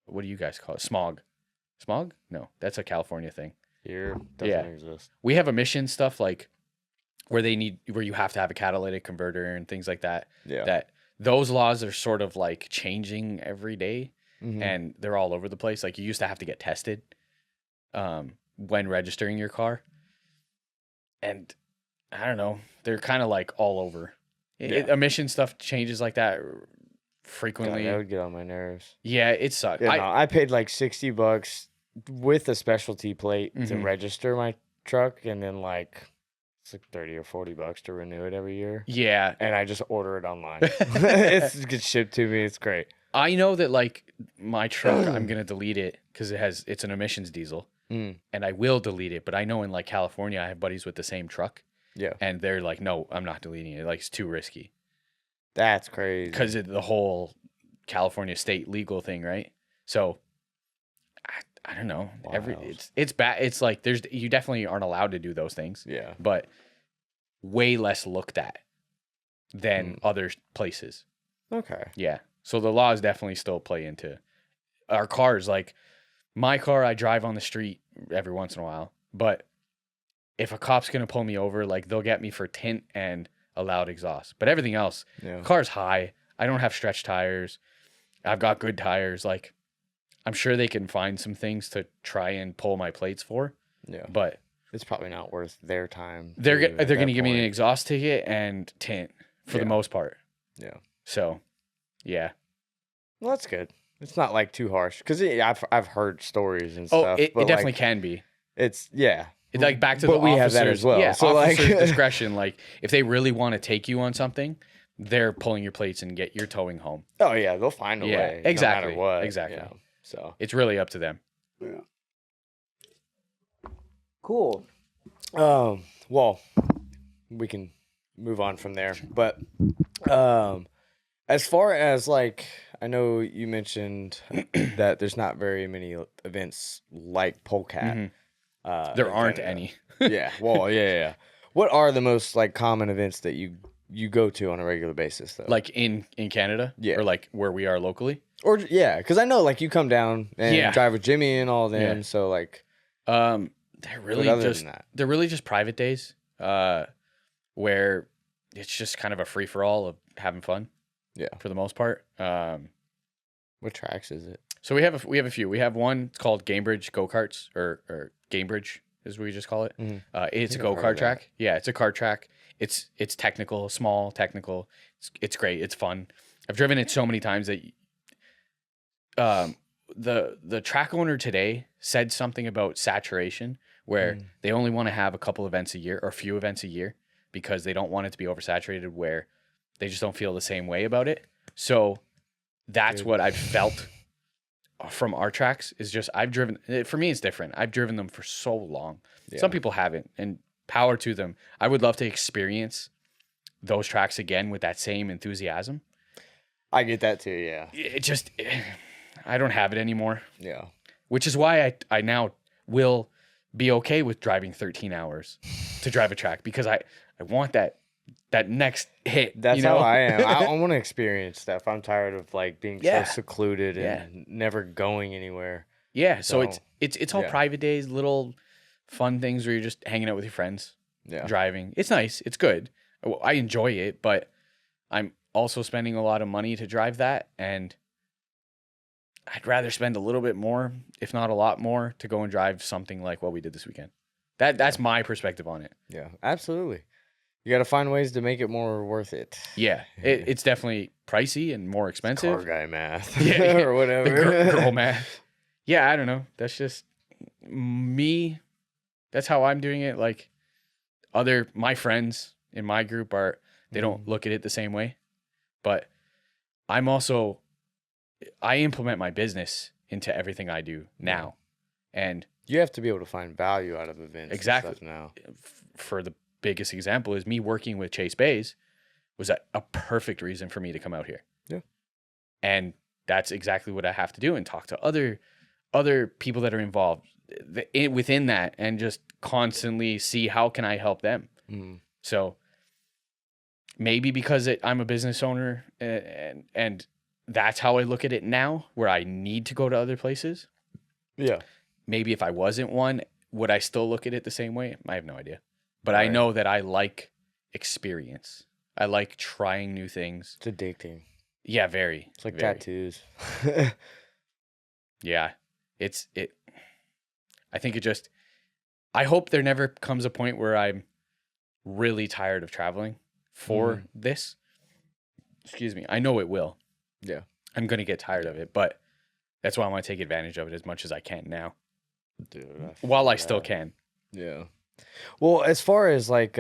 What do you guys call it? Smog. Smog? No, that's a California thing. Here doesn't exist. We have emission stuff like where you have to have a catalytic converter and things like that. Yeah. That those laws are sort of like changing every day. And they're all over the place. Like you used to have to get tested when registering your car. And I don't know, they're kind of like all over. Emission stuff changes like that frequently. God, that would get on my nerves. Yeah, it sucks. Yeah, I paid like $60 with a specialty plate to register my truck, and then like it's like $30 or $40 to renew it every year. Yeah. And I just order it online. It gets shipped to me. It's great. I know that like my truck, I'm gonna delete it because it's an emissions diesel, and I will delete it. But I know in like California, I have buddies with the same truck, and they're like, "No, I'm not deleting it. Like it's too risky." That's crazy. Because of the whole California state legal thing, right? So I don't know. It's bad. It's like you definitely aren't allowed to do those things. Yeah. But way less looked at than other places. Okay. Yeah. So the laws definitely still play into our cars. Like my car, I drive on the street every once in a while. But if a cop's going to pull me over, like they'll get me for tint and a loud exhaust. But everything else, car's high. I don't have stretch tires. I've got good tires. Like I'm sure they can find some things to try and pull my plates for. Yeah. But it's probably not worth their time. They're going to give me an exhaust ticket and tint for the most part. Yeah. So, yeah. Well, that's good. It's not like too harsh because I've heard stories and stuff. It definitely can be. It's like back to but the we have that as well. Yeah, so officer's like discretion. Like if they really want to take you on something, they're pulling your plates and you're towing home. Oh yeah, they'll find a way. Exactly. No matter what. Exactly. You know, so it's really up to them. Yeah. Cool. Well, we can move on from there, but as far as like, I know you mentioned that there's not very many events like Polecat. There aren't any. Yeah. Well, yeah. What are the most like common events that you go to on a regular basis though? Like in Canada? Yeah. Or like where we are locally? Or yeah, because I know like you come down and drive with Jimmy and all them. So like, they're really just private days, where it's just kind of a free for all of having fun. Yeah, for the most part. What tracks is it? So we have a few. We have one called Gamebridge go-karts or Gamebridge is what we just call it. It's a go-kart track. Yeah, it's a kart track. It's technical, small, technical. It's great. It's fun. I've driven it so many times that the track owner today said something about saturation where they only want to have a couple events a year or a few events a year because they don't want it to be oversaturated where they just don't feel the same way about it. So that's what I've felt from our tracks is just for me, it's different. I've driven them for so long. Yeah. Some people haven't, and power to them. I would love to experience those tracks again with that same enthusiasm. I get that too. Yeah. I don't have it anymore. Yeah. Which is why I now will be okay with driving 13 hours to drive a track because I want that next hit. That's how I am. I want to experience stuff. I'm tired of like being so secluded and never going anywhere. Yeah. So it's all private days, little fun things where you're just hanging out with your friends, driving. It's nice. It's good. I enjoy it, but I'm also spending a lot of money to drive that, and I'd rather spend a little bit more, if not a lot more, to go and drive something like what we did this weekend. That's my perspective on it. Yeah, absolutely. You got to find ways to make it more worth it. Yeah, it's definitely pricey and more expensive. Car guy math, or whatever. The girl math. Yeah, I don't know. That's just me. That's how I'm doing it. Like my friends in my group they don't look at it the same way, but I implement my business into everything I do now, and you have to be able to find value out of events. Exactly. And stuff now, for the biggest example is me working with Chase Bays was a perfect reason for me to come out here. Yeah. And that's exactly what I have to do and talk to other other people that are involved within that, and just constantly see how can I help them. So maybe because I'm a business owner and that's how I look at it now, where I need to go to other places. Yeah. Maybe if I wasn't one, would I still look at it the same way? I have no idea. But I know that I like experience. I like trying new things. It's addicting. Yeah, very. It's like very. tattoos. Yeah. I think I hope there never comes a point where I'm really tired of traveling for this. Excuse me. I know it will. Yeah. I'm going to get tired of it, but that's why I want to take advantage of it as much as I can now. Dude, while I still can. Yeah. Well, as far as like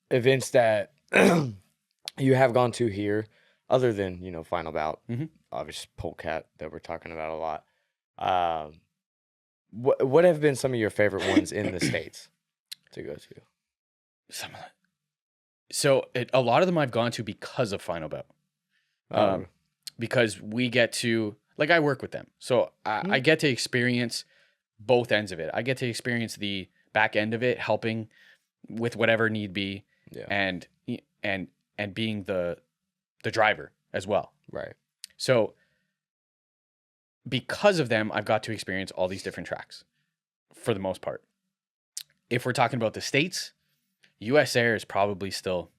events that you have gone to here, other than, you know, Final Bout, obviously PCAT that we're talking about a lot. What have been some of your favorite ones in the States to go to? So a lot of them I've gone to because of Final Bout. Because we get to, like, I work with them. So I get to experience both ends of it. I get to experience the back end of it, helping with whatever need be, and being the driver as well. Right. So because of them, I've got to experience all these different tracks for the most part. If we're talking about the States, US Air is probably still,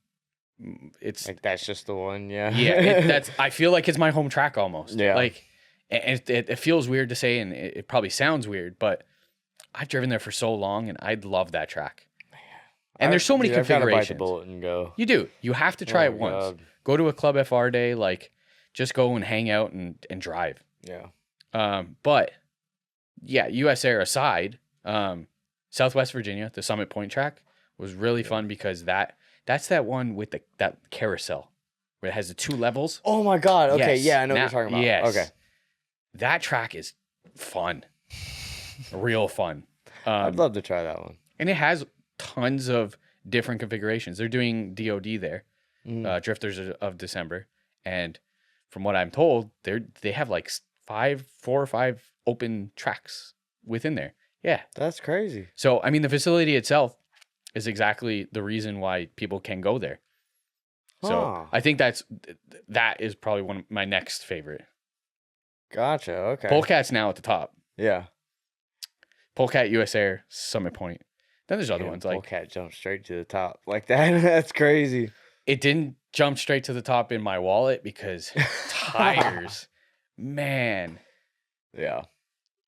it's like, that's just the one. Yeah. Yeah. I feel like it's my home track almost. Yeah. Like, and it feels weird to say, and it probably sounds weird, but I've driven there for so long and I love that track. And there's so many configurations. I've got to bite the bullet and go. You do. You have to try it once. God. Go to a Club FR day, like, just go and hang out and drive. Yeah. But yeah, US Air aside, Southwest Virginia, the Summit Point track was really fun because that's that one with that carousel where it has the 2 levels. Oh my God. Okay. Yes. Yeah, I know what you're talking about. Yes. Okay. That track is fun. Real fun. I'd love to try that one. And it has tons of different configurations. They're doing DOD there, Drifters of December. And from what I'm told, they have like 4 or 5 open tracks within there. Yeah. That's crazy. So, I mean, the facility itself is exactly the reason why people can go there. So I think that is probably one of my next favorite. Gotcha. Okay. PCAT's now at the top. Yeah. PCAT, US Air, Summit Point. Then there's other ones like PCAT jumped straight to the top like that. That's crazy. It didn't jump straight to the top in my wallet because tires, man. Yeah.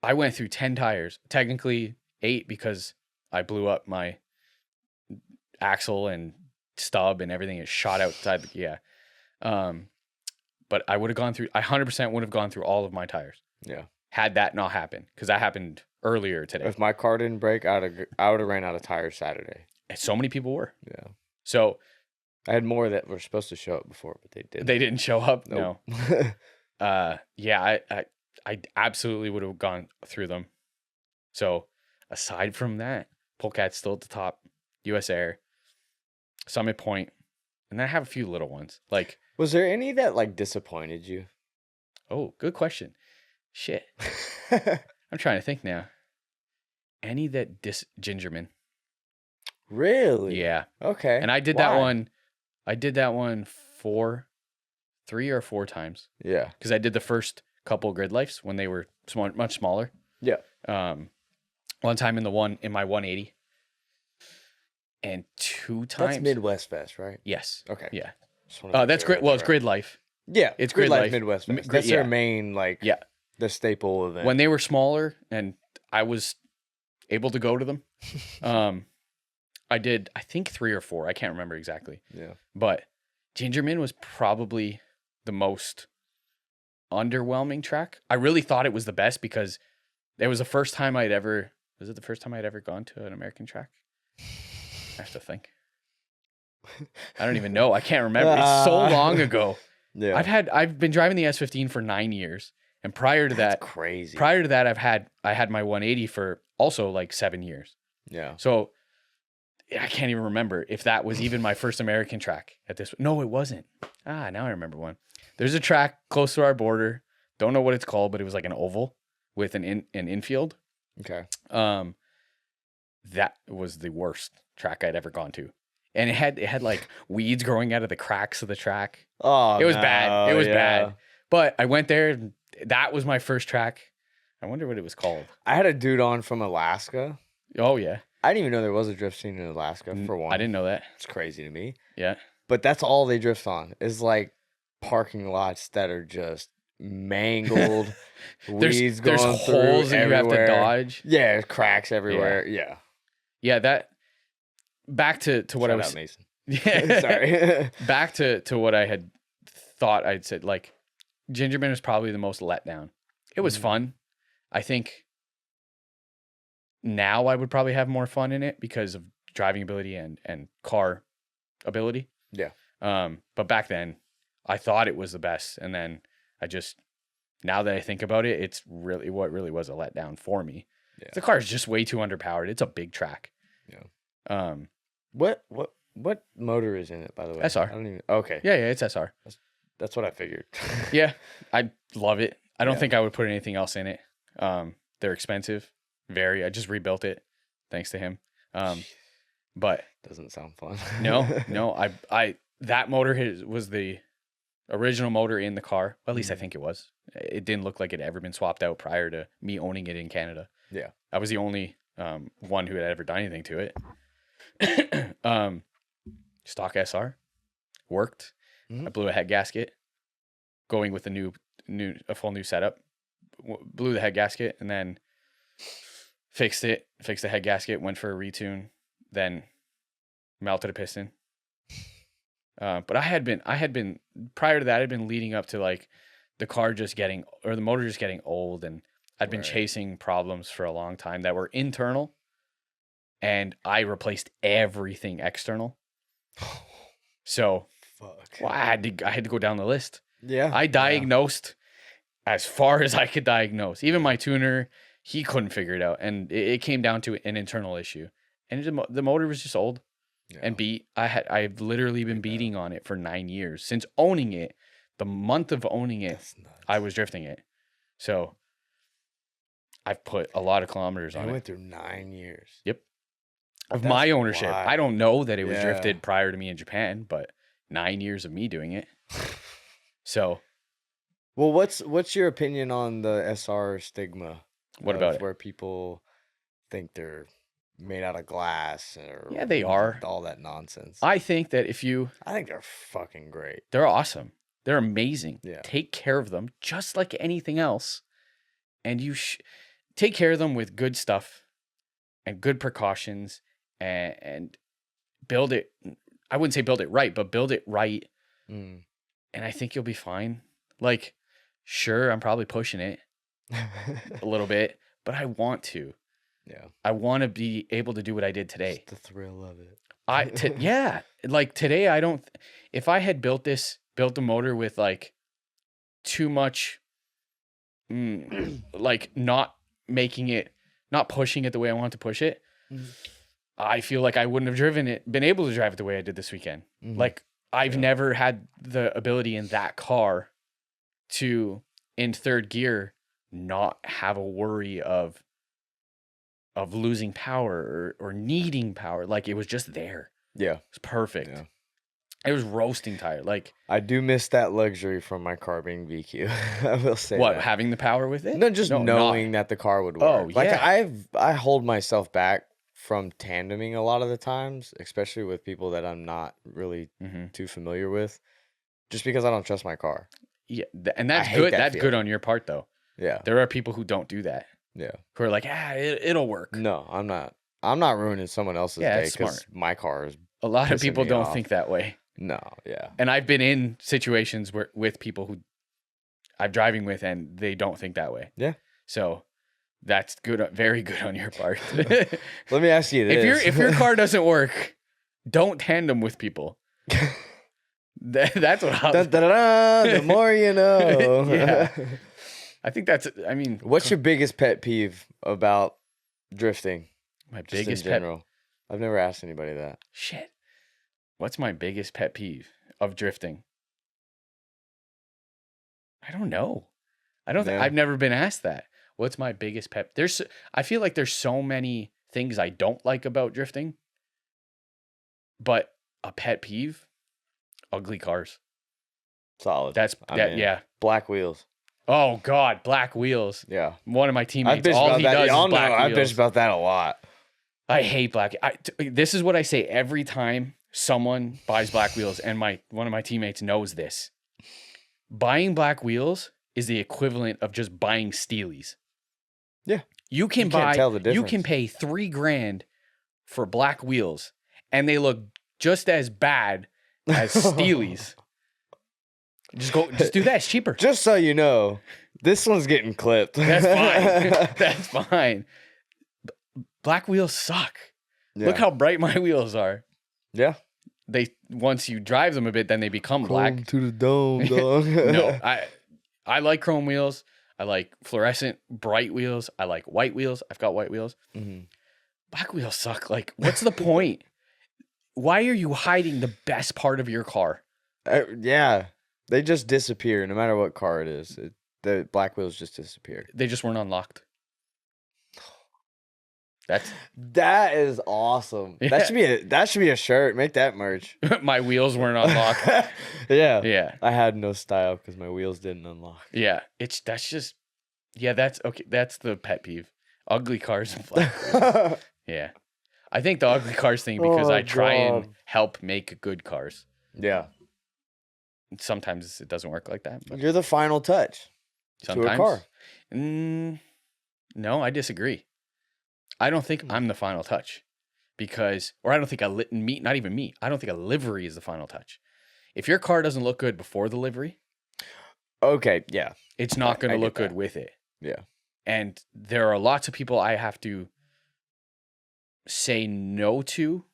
I went through 10 tires, technically 8 because I blew up my axle and stub and everything is shot outside. But I would have gone through, I 100% would have gone through all of my tires. Yeah. Had that not happened, because that happened earlier today. If my car didn't break, I would have ran out of tires Saturday. And so many people were. Yeah. So I had more that were supposed to show up before, but they didn't. They didn't show up. Nope. No. Yeah, I absolutely would have gone through them. So aside from that, PCAT's still at the top. US Air, Summit Point, and then I have a few little ones. Like, was there any that like disappointed you? Oh, good question. Shit. I'm trying to think now. Any that Gingerman. Really? Yeah. Okay. And I did that one. I did that one 3 or 4 times. Yeah. Because I did the first couple grid lives when they were much smaller. Yeah. One time in my 180. And 2 times. That's Midwest Fest, right? Yes. Okay. Yeah. That's great. Well, it's Grid Life. Yeah. It's Grid Life Midwest Fest. That's their main, like, yeah, the staple event. When they were smaller and I was able to go to them, I did, I think 3 or 4. I can't remember exactly. Yeah. But Gingerman was probably the most underwhelming track. I really thought it was the best because it was the first time I'd ever gone to an American track? I have to think. I don't even know. I can't remember. It's so long ago. Yeah. I've been driving the S15 for 9 years. And prior to that, crazy. Prior to that, I had my 180 for also like 7 years. Yeah. So I can't even remember if that was even my first American track at this. No, it wasn't. Now I remember one. There's a track close to our border. Don't know what it's called, but it was like an oval with an infield. Okay. That was the worst track I'd ever gone to. And it had like weeds growing out of the cracks of the track. Oh, It was bad. It was yeah. bad. But I went there. And that was my first track. I wonder what it was called. I had a dude on from Alaska. Oh, yeah. I didn't even know there was a drift scene in Alaska, for one. I didn't know that. It's crazy to me. Yeah. But that's all they drift on is like parking lots that are just mangled, weeds There's going through holes that you have to everywhere. dodge. Yeah, there's cracks everywhere. Yeah. Yeah, that back to what I Shout was out Mason. Yeah. Sorry. Back to what I had thought I'd said, like Gingerman was probably the most let down. It was fun. I think now I would probably have more fun in it because of driving ability and car ability. Yeah. But back then I thought it was the best. And then I just, now that I think about it, it's really what really was a letdown for me. Yeah. The car is just way too underpowered. It's a big track. Yeah. What motor is in it, by the way? SR. I don't even. Okay. Yeah, it's SR. That's what I figured. Yeah, I love it. I don't Yeah. think I would put anything else in it. They're expensive. Very. I just rebuilt it, thanks to him. But Doesn't sound fun. no. I that motor was the original motor in the car. Well, at least I think it was. It didn't look like it had ever been swapped out prior to me owning it in Canada. Yeah. I was the only one who had ever done anything to it. Stock SR worked. Mhm. I blew a head gasket, going with a full new setup. Blew the head gasket and then fixed the head gasket. Went for a retune, then melted a piston. But I had been prior to that. I'd been leading up to like the motor just getting old, and I'd been Right. chasing problems for a long time that were internal, and I replaced everything external. So Fuck. well, I had to go down the list. Yeah. I diagnosed as far as I could diagnose. Even my tuner, he couldn't figure it out, and it came down to an internal issue. And the motor was just old and beat. I've literally been beating on it for 9 years since owning it. The month of owning it, That's nuts. I was drifting it. So I've put a lot of kilometers I on went it through 9 years. Yep. Of That's my ownership. wild. I don't know that it was Yeah. drifted prior to me in Japan, but 9 years of me doing it. So Well, what's your opinion on the SR stigma? What of about it? Where people think they're made out of glass or Yeah, they are. all that nonsense. I think that I think they're fucking great. they're awesome. They're amazing. Yeah. Take care of them just like anything else. And you take care of them with good stuff and good precautions and build it. I wouldn't say build it right, but build it right. Mm. And I think you'll be fine. Like, sure, I'm probably pushing it a little bit, but I want to. Yeah. I want to be able to do what I did today. Just the thrill of it. Yeah, like today if I had built the motor with like too much like not pushing it the way I want to push it, I feel like I wouldn't have been able to drive it the way I did this weekend. Mhm. Like I've never had the ability in that car to, in third gear, not have a worry of losing power or needing power. Like it was just there. Yeah. It's perfect. Yeah. It was roasting tired. Like I do miss that luxury from my car being VQ. I will say what, that. having the power with it? No, just No, knowing that the car would Oh, work. Like yeah. I hold myself back from tandeming a lot of the times, especially with people that I'm not really Mhm. too familiar with, just because I don't trust my car. Yeah, and that's I hate good. that That's good feeling. on your part, though. Yeah. There are people who don't do that. Yeah. Who are like, it'll work. No, I'm not. I'm not ruining someone else's Yeah, day that's because smart. my car is. A lot of pissing people me don't off. think that way. No, yeah. And I've been in situations with people who I'm driving with, and they don't think that way. Yeah. So that's good. Very good on your part. Let me ask you this: if your car doesn't work, don't tandem with people. That's what I'll. Dun, dun, dun, dun, the more you know. Yeah. I think that's. I mean, What's your biggest pet peeve about drifting? my Just biggest in pet? general. I've never asked anybody that. Shit. What's my biggest pet peeve of drifting? I don't know. I don't think Yeah. I've never been asked that. What's my biggest pet? I feel like there's so many things I don't like about drifting, but a pet peeve, ugly cars. Solid. I mean, yeah. Black wheels. Oh God, black wheels. Yeah. One of my I've teammates, bitched all about he that. does Y'all is know black I've wheels. bitched about that a lot. I hate black. This is what I say every time someone buys black wheels, and one of my teammates knows this. Buying black wheels is the equivalent of just buying Steelies. Yeah. You can can't tell the you can difference. pay $3,000 for black wheels, and they look just as bad as Steelies. Just do that. It's cheaper. Just so you know, this one's getting clipped. That's fine. That's fine. Black wheels suck. Yeah. Look how bright my wheels are. Yeah. Once you drive them a bit, then they become black. Chrome to the dome, dog. No, I like chrome wheels. I like fluorescent bright wheels. I like white wheels. I've got white wheels. Mhm. Black wheels suck. Like, what's the point? Why are you hiding the best part of your car? Yeah. They just disappear no matter what car it is. The black wheels just disappear. They just weren't unlocked. That is awesome. Yeah. That should be a shirt. Make that merch. My wheels weren't unlocked. Yeah. Yeah. I had no style because my wheels didn't unlock. Yeah. That's okay. That's the pet peeve. Ugly cars and black wheels. Yeah. I think the ugly cars thing because Oh, I try and God. help make good cars. Yeah. Sometimes it doesn't work like that. But You're the final touch sometimes. to a car. No, I disagree. I don't think I'm the final touch or I don't think not even me. I don't think a livery is the final touch. If your car doesn't look good before the livery, Okay. Yeah. it's not going I to get look good that. with it. Yeah. And there are lots of people I have to say no to.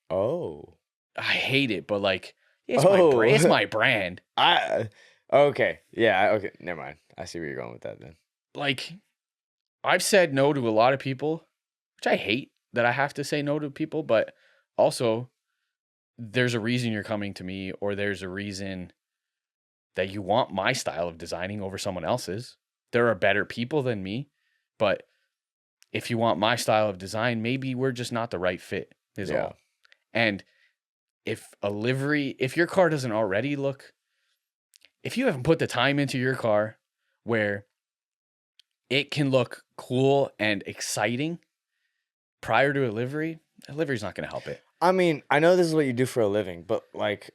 Oh. I hate it, but like, it's my brand. Okay. Yeah. Okay. Never mind. I see where you're going with that then. Like, I've said no to a lot of people, which I hate that I have to say no to people, but also there's a reason you're coming to me, or there's a reason that you want my style of designing over someone else's. There are better people than me, but if you want my style of design, maybe we're just not the right fit is Yeah. all. And if your car doesn't already look, if you haven't put the time into your car where it can look cool and exciting prior to a livery's not going to help it. I mean, I know this is what you do for a living, but like,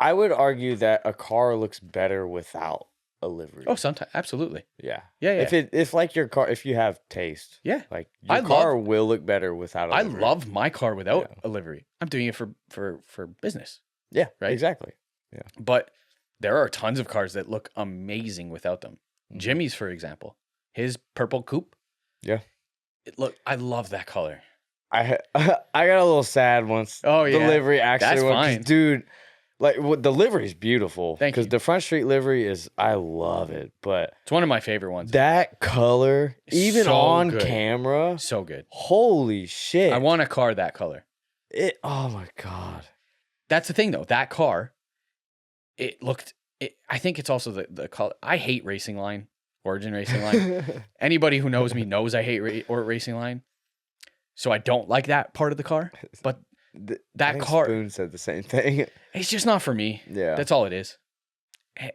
I would argue that a car looks better without a livery. Oh, sometimes. Absolutely. Yeah. Yeah. Yeah. If you have taste, Yeah. like your car will look better without a I livery. love my car without a livery. I'm doing it for business. Yeah. Right? Exactly. But there are tons of cars that look amazing without them. Mhm. Jimmy's, for example, his purple coupe. Yeah. I love that color. I got a little sad once. Oh, The yeah. livery actually That's went, 'cause, fine. dude. Like the livery is beautiful. Thank you. Because the front street livery I love it, but It's one of my favorite ones. that color, even So on good. camera, So good. holy shit! I want a car that color. Oh my god. That's the thing, though. That car, I think it's also the color. I hate Racing Line, Origin Racing Line. Anybody who knows me knows I hate Racing Line. So I don't like that part of the car. But I that think car, Spoon said the same thing. it's just not for me. Yeah. That's all it is.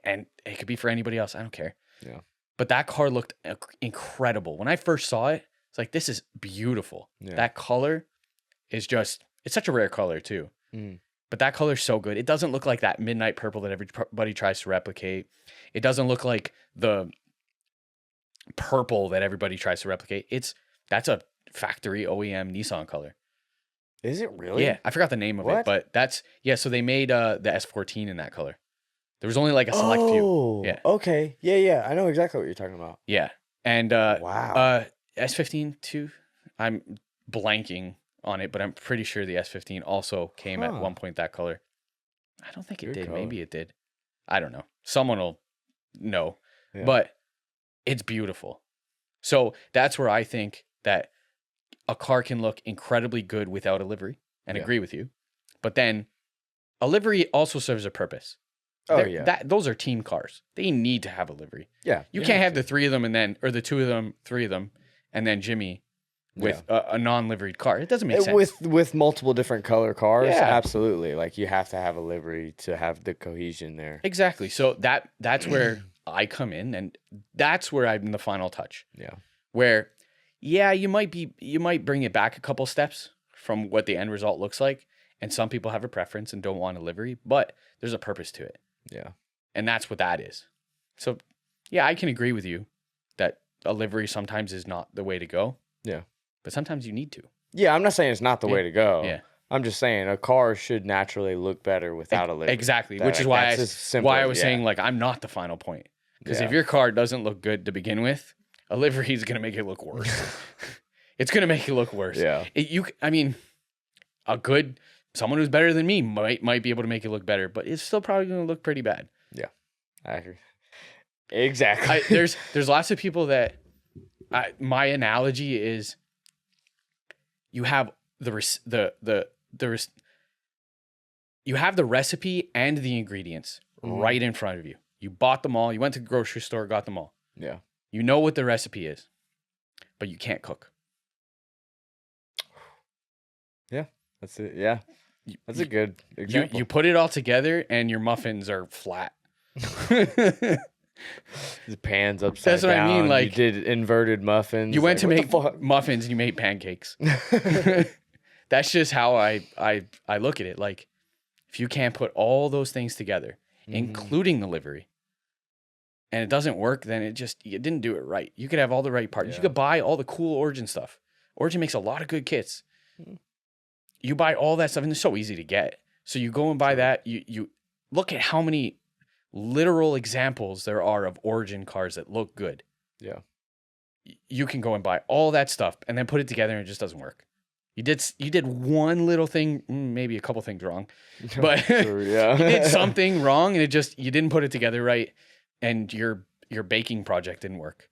And it could be for anybody else. I don't care. Yeah. But that car looked incredible. When I first saw it, it's like, this is beautiful. Yeah. That color is just, it's such a rare color too. Mm. But that color's so good. It doesn't look like that midnight purple that everybody tries to replicate. It doesn't look like the purple that everybody tries to replicate. That's a factory OEM Nissan color. Is it really? Yeah, I forgot the name of What? it, but so they made the S14 in that color. There was only like a select few. Yeah. Okay. Yeah. I know exactly what you're talking about. Yeah. And Wow. S15 too. I'm blanking on it, but I'm pretty sure the S15 also came at one point that color. I don't think it Good did. color. Maybe it did. I don't know. Someone will know. Yeah. But it's beautiful. So that's where I think that a car can look incredibly good without a livery, and Yeah. agree with you. But then a livery also serves a purpose. Oh, yeah. Those are team cars. They need to have a livery. Yeah. You can't have the three of them or the two of them, three of them, and then Jimmy with a non-liveried car. It doesn't make sense. With multiple different color cars, Yeah. absolutely. Like, you have to have a livery to have the cohesion there. Exactly. So that's where I come in, and that's where I'm the final touch. Yeah. Where, yeah, you might bring it back a couple steps from what the end result looks like, and some people have a preference and don't want a livery, but there's a purpose to it. Yeah. And that's what that is. So, yeah, I can agree with you that a livery sometimes is not the way to go. Yeah. But sometimes you need to. Yeah, I'm not saying it's not the way to go. Yeah. I'm just saying a car should naturally look better without a livery. Exactly, That- which is like, why that's as simple I as- was saying, like, I'm not the final point. Because if Yeah. your car doesn't look good to begin with, a livery is going to make it look worse. It's going to make it look worse. Yeah. Someone who's better than me might be able to make it look better, but it's still probably going to look pretty bad. Yeah. I agree. Exactly. There's lots of people that my analogy is you have you have the recipe and the ingredients right in front of you. You bought them all. You went to the grocery store, got them all. Yeah. You know what the recipe is, but you can't cook. Yeah. That's it. Yeah. That's a good example. You put it all together and your muffins are flat. The pan's upside That's what I mean, down. like, you did inverted muffins. You went to like, what make muffins and you made pancakes. That's just how I look at it. Like, if you can't put all those things together, including the livery, and it doesn't work, then you didn't do it right. You could have all the right parts. Yeah. You could buy all the cool Origin stuff. Origin makes a lot of good kits. You buy all that stuff, and it's so easy to get. So you go and buy that. You look at how many literal examples there are of Origin cars that look good. Yeah. You can go and buy all that stuff and then put it together, and it just doesn't work. You did one little thing, maybe a couple things wrong, but True, yeah. you did something wrong, and you didn't put it together right, and your baking project didn't work.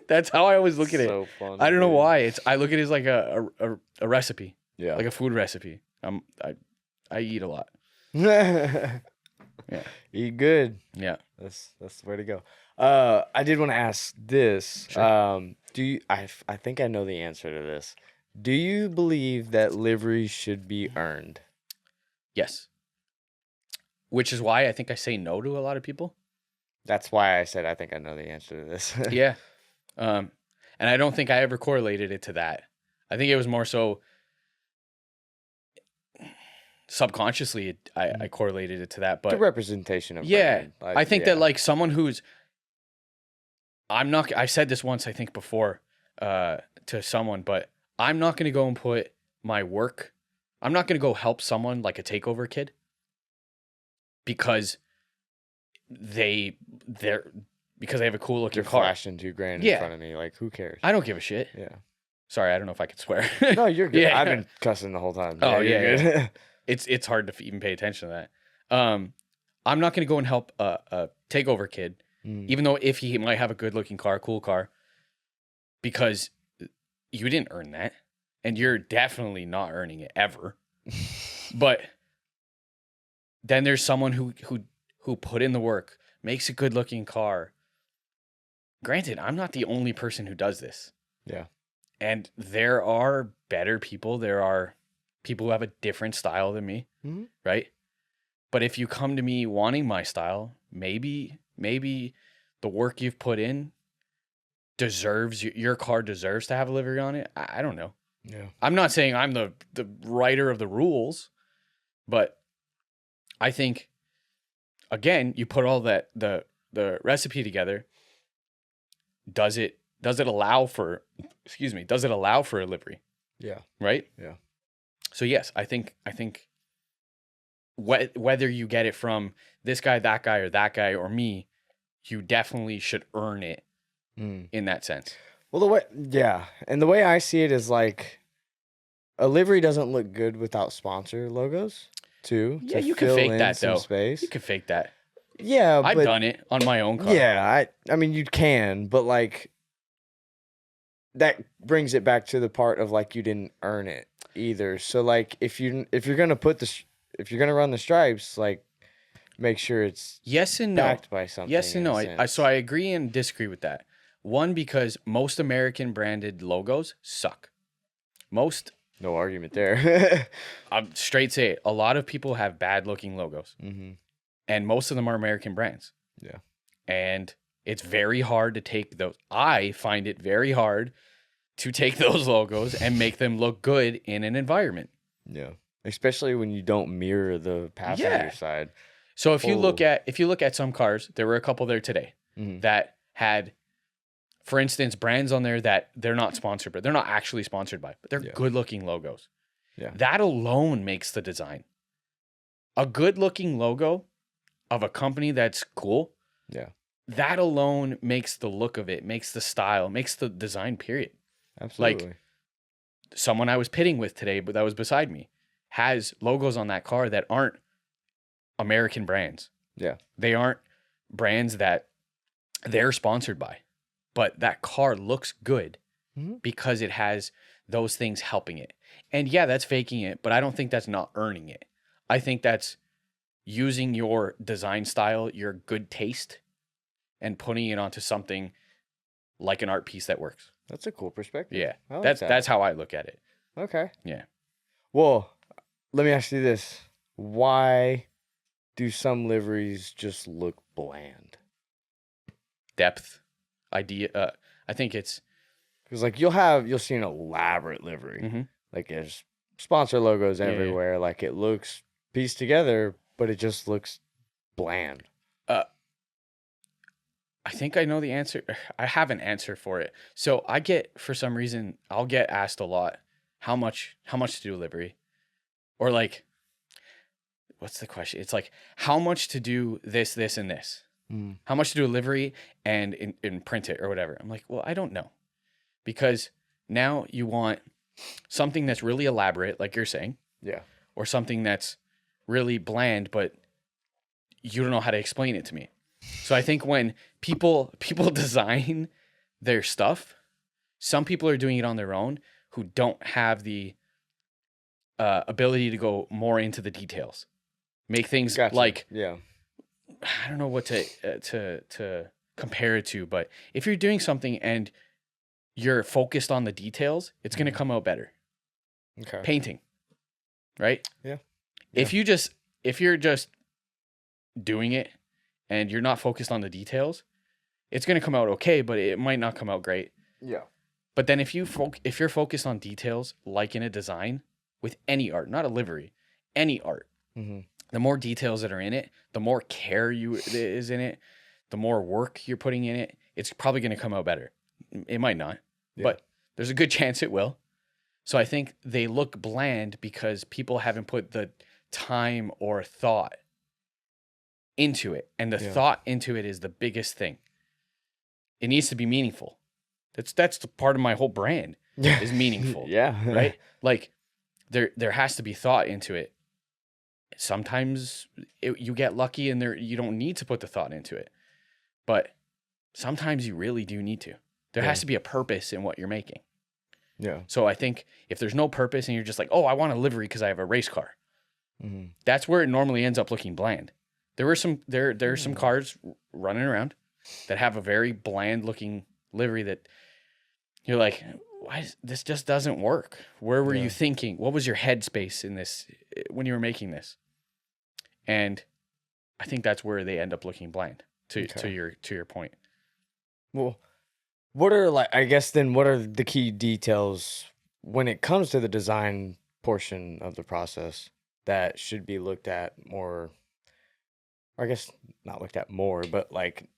That's how I always look at it. So funny, I don't know dude. why. I look at it as like a recipe, Yeah. like a food recipe. I eat a lot. Yeah. Eat good. Yeah. That's the way to go. I did want to ask this. Sure. Do you? I think I know the answer to this. Do you believe that liveries should be earned? Yes. Which is why I think I say no to a lot of people. That's why I said I think I know the answer to this. Yeah. And I don't think I ever correlated it to that. I think it was more so subconsciously I correlated it to that. But the representation of yeah, brand. Like, I think that like someone who's I said this once, I think before, to someone, but I'm not going to go and put my work. I'm not going to go help someone like a takeover kid because they have a cool looking you're car. flashing $2,000 Yeah. in front of me. Like, who cares? I don't give a shit. Yeah. Sorry, I don't know if I could swear. No, you're good. Yeah. I've been cussing the whole time. Oh, you're yeah, good. It's hard to even pay attention to that. I'm not going to go and help a takeover kid, even though if he might have a good looking car, cool car, because you didn't earn that, and you're definitely not earning it ever. But then there's someone who put in the work, makes a good looking car. Granted, I'm not the only person who does this. Yeah. And there are better people. There are people who have a different style than me, right? But if you come to me wanting my style, maybe the work you've put in deserves, your car deserves to have a livery on it. I don't know. Yeah. I'm not saying I'm the writer of the rules, but I think, again, you put all that the recipe together. Does it allow for a livery? Yeah. Right? Yeah. So yes, I think whether you get it from this guy, that guy, or that guy, or me, you definitely should earn it in that sense. Well, and the way I see it is like a livery doesn't look good without sponsor logos too. Yeah, to you can fill fake in that some though. Space. You can fake that. Yeah, I've but done it on my own car. yeah, I mean you can, but like that brings it back to the part of like you didn't earn it either. So like if you're gonna run the stripes, like make sure it's Yes and no. backed by something. Yes and in no. a sense. So I agree and disagree with that. One, because most American branded logos suck. Most, No argument there. I'm straight say it, a lot of people have bad looking logos. Mm-hmm. And most of them are American brands. Yeah. And it's very hard to take those. I find it very hard to take those logos and make them look good in an environment. Yeah. Especially when you don't mirror the passenger side. So if you look at some cars, there were a couple there today that had, for instance, brands on there that they're not sponsored, but they're not actually sponsored by, but they're good looking logos. Yeah. That alone makes the design. A good looking logo of a company that's cool. Yeah. That alone makes the look of it, makes the style, makes the design, period. Absolutely. Like someone I was pitting with today, but that was beside me, has logos on that car that aren't American brands. Yeah. They aren't brands that they're sponsored by, but that car looks good because it has those things helping it. And yeah, that's faking it, but I don't think that's not earning it. I think that's using your design style, your good taste, and putting it onto something like an art piece that works. That's a cool perspective. Yeah. I like that. That's how I look at it. Okay. Yeah. Well, let me ask you this. Why do some liveries just look bland? Depth, idea. I think it's Because like you'll see an elaborate livery. Mhm. Like there's sponsor logos Yeah. everywhere. Like it looks pieced together, but it just looks bland. I think I know the answer. I have an answer for it. So I get, for some reason, I'll get asked a lot, how much to do a livery? Or like, what's the question? It's like, how much to do this, this, and this? How much to do a livery and print it or whatever? I'm like, well, I don't know. Because now you want something that's really elaborate, like you're saying. Yeah. Or something that's really bland, but you don't know how to explain it to me. So I think when people design their stuff, some people are doing it on their own who don't have the ability to go more into the details, make things like I don't know what to compare it to, but if you're doing something and you're focused on the details, it's going to come out better. Okay. Painting, right? Yeah. If you're just doing it and you're not focused on the details, it's going to come out okay, but it might not come out great. Yeah. But then if you're focused on details, like in a design with any art, not a livery, any art, the more details that are in it, the more care is in it, the more work you're putting in it, it's probably going to come out better. It might not, but there's a good chance it will. So I think they look bland because people haven't put the time or thought into it. And the thought into it is the biggest thing. It needs to be meaningful. That's the part of my whole brand is meaningful. Yeah. Right? Like there has to be thought into it. Sometimes you get lucky and you don't need to put the thought into it. But sometimes you really do need to. There has to be a purpose in what you're making. Yeah. So I think if there's no purpose and you're just like, oh, I want a livery because I have a race car. That's where it normally ends up looking bland. There are some cars running around that have a very bland looking livery that you're like, this just doesn't work. Where were you thinking? What was your headspace in this when you were making this? And I think that's where they end up looking bland to your point. Well, what are what are the key details when it comes to the design portion of the process that should be looked at more? Or I guess not looked at more, but like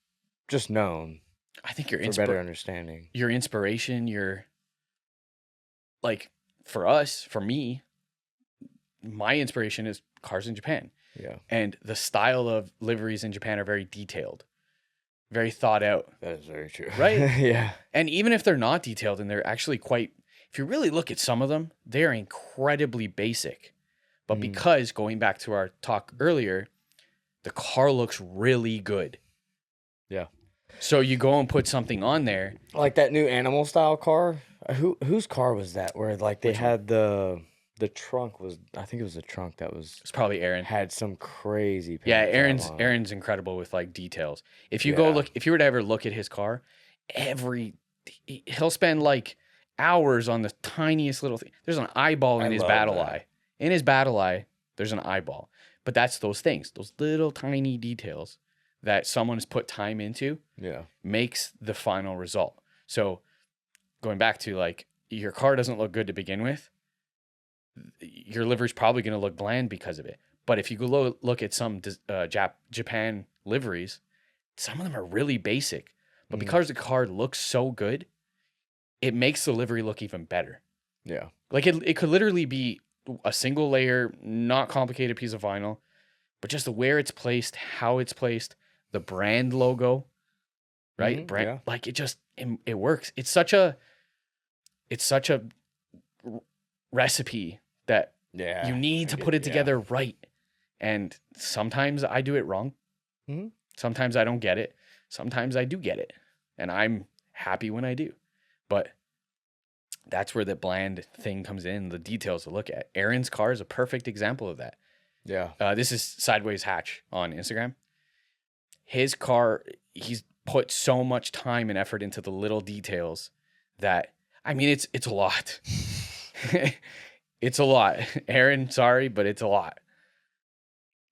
just known. I think your better understanding. Your inspiration, your like for me, my inspiration is cars in Japan. Yeah. And the style of liveries in Japan are very detailed, very thought out. That is very true. Right? Yeah. And even if they're not detailed and they're actually if you really look at some of them, they're incredibly basic. But because going back to our talk earlier, the car looks really good. Yeah. So you go and put something on there. Like that new animal style car. Whose car was that? Where like they had the the trunk was, I think it was the trunk that was It's probably Aaron. had some crazy Yeah, paint job on it. Aaron's incredible with like details. If you go Yeah. look, if you were to ever look at his car, he'll spend like hours on the tiniest little thing. There's an eyeball in I his love battle that. eye. In his battle eye, there's an eyeball. But that's those things, those little tiny details that someone has put time into Yeah. makes the final result. So going back to like your car doesn't look good to begin with, your livery's probably going to look bland because of it. But if you go look at some Japan liveries, some of them are really basic. But because the car looks so good, it makes the livery look even better. Yeah. Like it could literally be a single layer, not complicated piece of vinyl, but just the where it's placed, how it's placed, the brand logo, right? Brand, yeah. like it works. It's such a recipe that Yeah. you need to put it together right. And sometimes I do it wrong. Mhm. Sometimes I don't get it. Sometimes I do get it. And I'm happy when I do. But that's where the bland thing comes in, the details to look at. Aaron's car is a perfect example of that. Yeah. This is Sideways Hatch on Instagram. His car, he's put so much time and effort into the little details that, I mean, it's a lot. It's a lot. Aaron, sorry, but it's a lot.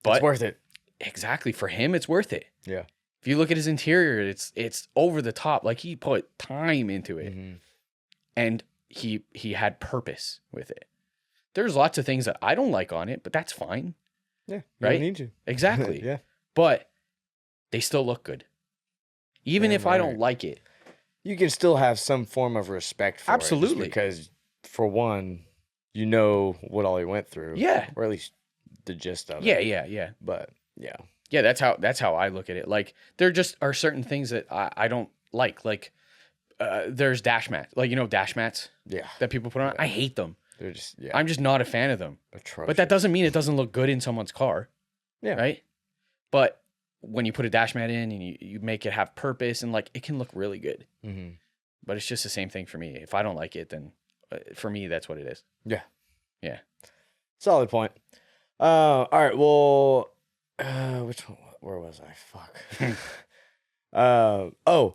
But it's worth it. Exactly. For him, it's worth it. Yeah. If you look at his interior, it's over the top. Like he put time into it. Mhm. And he had purpose with it. There's lots of things that I don't like on it, but that's fine. Yeah. You Right? don't need to. Exactly. Yeah. But they still look good. Even Damn if I don't right. like it. You can still have some form of respect for it. just Absolutely. because, for one, you know what all he went through. Yeah. Or at least the gist of Yeah, it. yeah. But, yeah. Yeah, that's how I look at it. Like there just are certain things that I don't like. Like there's dash mats. Like, you know, dash mats Yeah. that people put on. Yeah. I hate them. They're just, yeah. I'm just not a fan of them. atrocious. But that doesn't mean it doesn't look good in someone's car. Yeah. Right? But when you put a dash mat in and you make it have purpose and like it can look really good. Mm-hmm. But it's just the same thing for me. If I don't like it, then for me, that's what it is. Yeah. Yeah. Solid point. All right. Well, which one? Where was I? Fuck. Oh,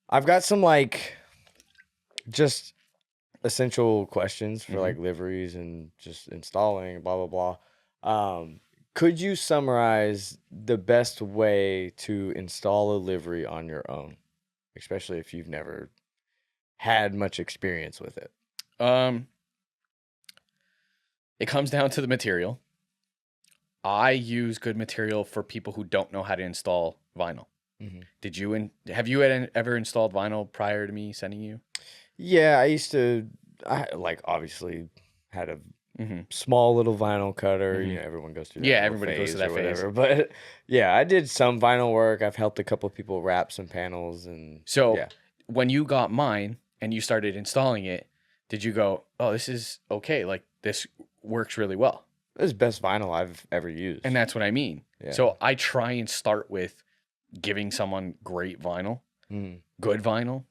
I've got some like just essential questions for like liveries and just installing, blah blah blah. Could you summarize the best way to install a livery on your own, especially if you've never had much experience with it? It comes down to the material. I use good material for people who don't know how to install vinyl. Mhm. Have you ever installed vinyl prior to me sending you? Yeah, I used to. I like obviously had a small little vinyl cutter. You know, everyone goes through that. Yeah, little everybody goes phase through or that phase. whatever. But yeah, I did some vinyl work. I've helped a couple of people wrap some panels, and So yeah, when you got mine and you started installing it, did you go, oh, this is okay. Like this works really well. this is the best vinyl I've ever used. And that's what I mean. Yeah. So I try and start with giving someone great vinyl, good vinyl,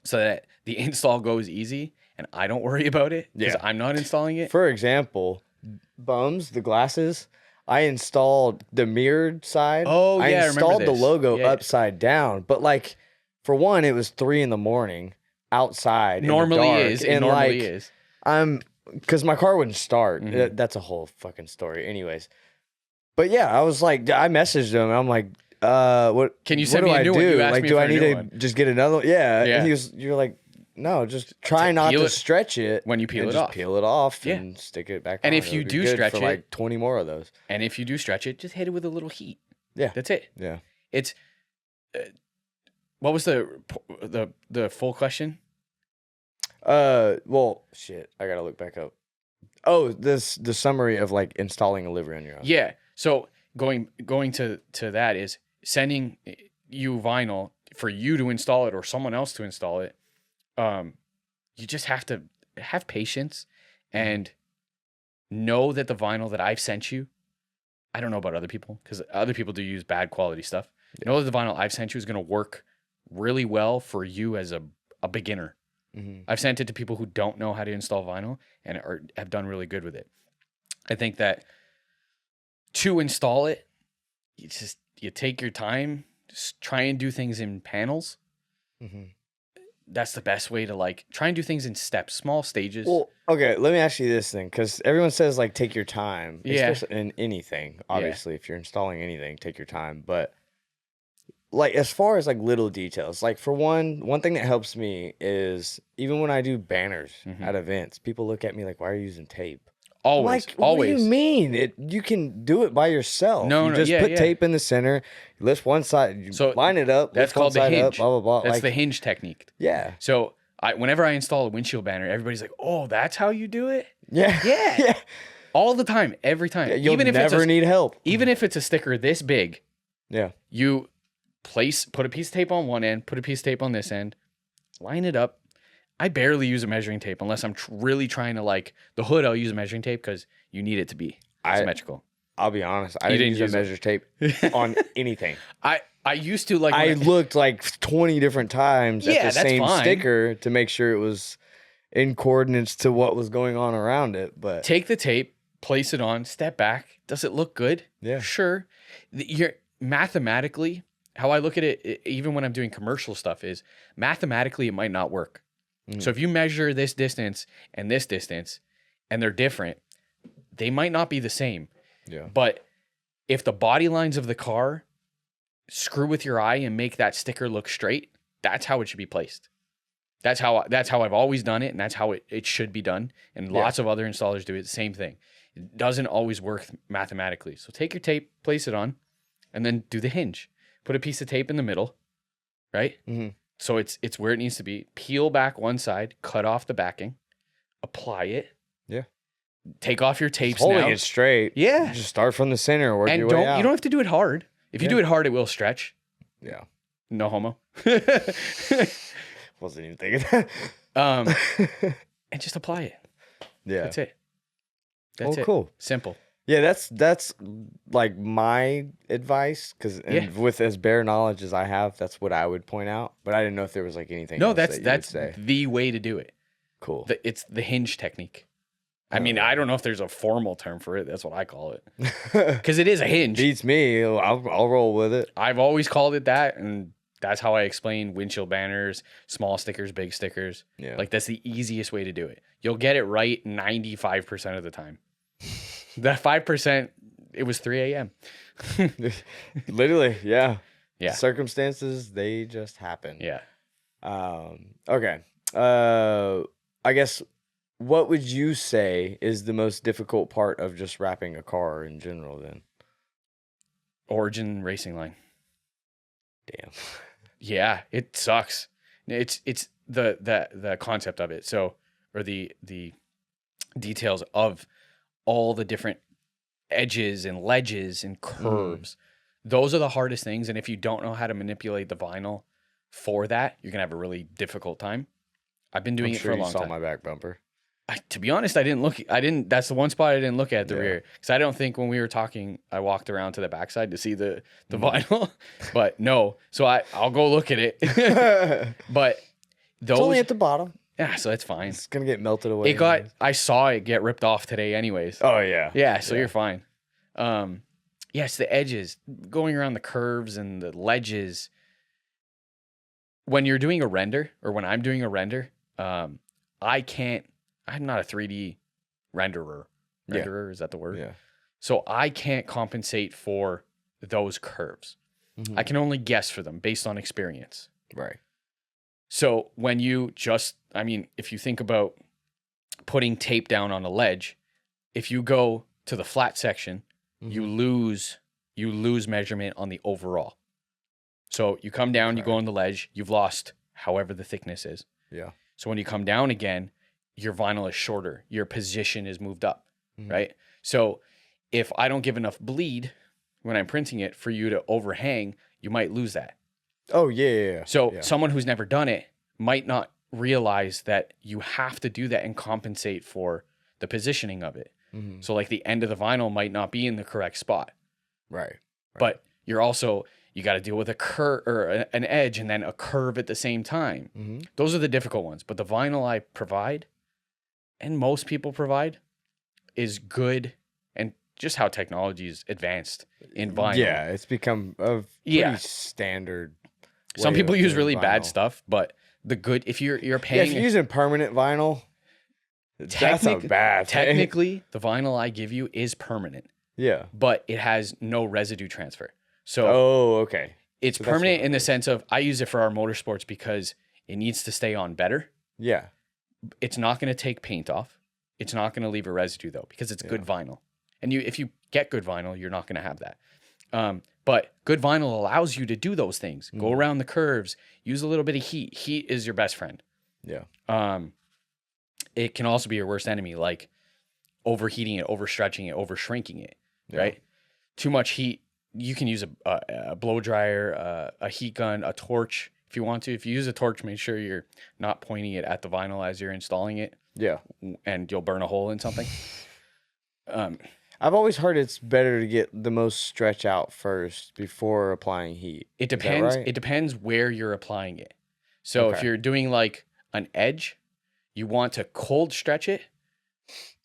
so that the install goes easy and I don't worry about it because Yeah. I'm not installing it. For example, BUMZ, the glasses, I installed the mirrored side. Oh, I yeah, I remember installed the this. logo Yeah. upside down. But like, for one, it was 3 a.m. outside. in the Normally dark, is. It and normally like, is. because my car wouldn't start. Mhm. That's a whole fucking story. Anyways, but yeah, I was like, I messaged him. I'm like, what? Can you what send do me a I new one? do? You asked Like, me do for I a need new to one. just get another one? Yeah. Yeah. And you're like, no, just try not peel to it- stretch it. when you peel and it just off. peel it off Yeah. and stick it back And on. if you It'll be do good stretch for it- like 20 more of those. And if you do stretch it, just hit it with a little heat. Yeah. That's it. Yeah. It's what was the full question? Well, shit, I gotta look back up. Oh, the summary of like installing a livery on your own. Yeah. So going to that is sending you vinyl for you to install it or someone else to install it. You just have to have patience and know that the vinyl that I've sent you, I don't know about other people because other people do use bad quality stuff. Know that the vinyl I've sent you is going to work really well for you as a beginner. I've sent it to people who don't know how to install vinyl and have done really good with it. I think that to install it, you take your time, just try and do things in panels. That's the best way to like try and do things in steps, small stages. Well, okay, let me ask you this thing, because everyone says like take your time, Yeah. especially in anything. Obviously, if you're installing anything, take your time. But like as far as like little details, like for one thing that helps me is even when I do banners at events, people look at me like, "Why are you using tape?" Always, Like, always. what do you mean? You can do it by yourself. No, you no, just yeah, put yeah. tape in the center, you lift one side, you So line it up. That's lift one called the side hinge. Up, blah blah blah. That's like, the hinge technique. Yeah, So whenever I install a windshield banner, everybody's like, "Oh, that's how you do it." yeah, Yeah. yeah. All the time, every time. You'll even if never need help. even if it's a sticker this big, Yeah, you put a piece of tape on one end, put a piece of tape on this end, line it up. I barely use a measuring tape unless I'm really trying to like the hood. I'll use a measuring tape because you need it to be symmetrical. I'll be honest. I You didn't didn't use a use measure tape on anything. I used to like. I when looked like 20 different times at Yeah, the that's same fine. sticker to make sure it was in coordinates to what was going on around it. But take the tape, place it on, step back. Does it look good? Yeah. Sure. You're mathematically, how I look at it, even when I'm doing commercial stuff, is mathematically it might not work. So if you measure this distance and they're different, they might not be the same. yeah, But if the body lines of the car screw with your eye and make that sticker look straight, that's how it should be placed. That's how I've always done it, and that's how it should be done. And lots of other installers do it the same thing. It doesn't always work mathematically. So take your tape, place it on, and then do the hinge. Put a piece of tape in the middle, right? So it's where it needs to be. Peel back one side, cut off the backing, apply it. Yeah. Take off your tapes holding now. it straight. Yeah. Just start from the center, work And your way out. you don't have to do it hard. If you do it hard, it will stretch. Yeah, No homo. wasn't even thinking that. And just apply it. Yeah, That's it. That's Oh, it. cool. Simple. Yeah, that's like my advice, because with as bare knowledge as I have, that's what I would point out. But I didn't know if there was like anything. No, else that's that you would say. the way to do it. Cool. It's the hinge technique. I mean, I don't know if there's a formal term for it. That's what I call it. Because it is a hinge. Beats me. I'll roll with it. I've always called it that, and that's how I explain windshield banners, small stickers, big stickers. Yeah. Like that's the easiest way to do it. You'll get it right 95% of the time. That 5%, it was 3 a.m. Literally, yeah. Yeah. Circumstances, they just happen. Yeah. Okay. I guess what would you say is the most difficult part of just wrapping a car in general then? Origin racing line. Damn. Yeah, it sucks. It's the concept of it. So, or the details of all the different edges and ledges and curves. Those are the hardest things. And if you don't know how to manipulate the vinyl for that, you're gonna have a really difficult time. I've been doing I'm it sure for a you long saw time. my back bumper. To be honest, I didn't look. That's the one spot I didn't look at the rear, because I don't think when we were talking, I walked around to the backside to see the vinyl. But no, so I'll go look at it. But It's only those, at the bottom. yeah, so that's fine. It's gonna get melted away. I saw it get ripped off today, anyways. Oh yeah. Yeah, so you're fine. Yes, the edges, going around the curves and the ledges. When you're doing a render, or when I'm doing a render, I'm not a 3D renderer. Renderer, is that the word? Yeah. So I can't compensate for those curves. I can only guess for them based on experience. Right. So when you if you think about putting tape down on a ledge, if you go to the flat section, you lose measurement on the overall. So you come down, you go on the ledge, you've lost however the thickness is. Yeah. So when you come down again, your vinyl is shorter, your position is moved up, right? So if I don't give enough bleed when I'm printing it for you to overhang, you might lose that. Oh yeah. So yeah. someone who's never done it might not realize that you have to do that and compensate for the positioning of it. So like the end of the vinyl might not be in the correct spot, Right. but you're also, You got to deal with a curve or an edge and then a curve at the same time. Mm-hmm. Those are the difficult ones. But the vinyl I provide, and most people provide, is good. And just how technology is advanced in vinyl. Yeah, it's become a pretty standard. Some way people of use doing really bad vinyl. stuff, but the good, if you're Yeah, paying, if you're using permanent vinyl, that's a bad thing. technically, the vinyl I give you is permanent, Yeah. but it has no residue transfer. So Oh, okay. it's so that's what permanent it in the is. sense of I use it for our motorsports because it needs to stay on better. Yeah. It's not going to take paint off. It's not going to leave a residue though, because it's good vinyl. And if you get good vinyl, you're not going to have that. But good vinyl allows you to do those things. Go around the curves, use a little bit of heat. Heat is your best friend. Yeah. It can also be your worst enemy, like overheating it, overstretching it, overshrinking it, right? Too much heat. You can use a blow dryer, a heat gun, a torch if you want to. If you use a torch, make sure you're not pointing it at the vinyl as you're installing it, Yeah. and you'll burn a hole in something. I've always heard it's better to get the most stretch out first before applying heat. It Is that depends. right? It depends where you're applying it. So if Okay. you're doing like an edge, you want to cold stretch it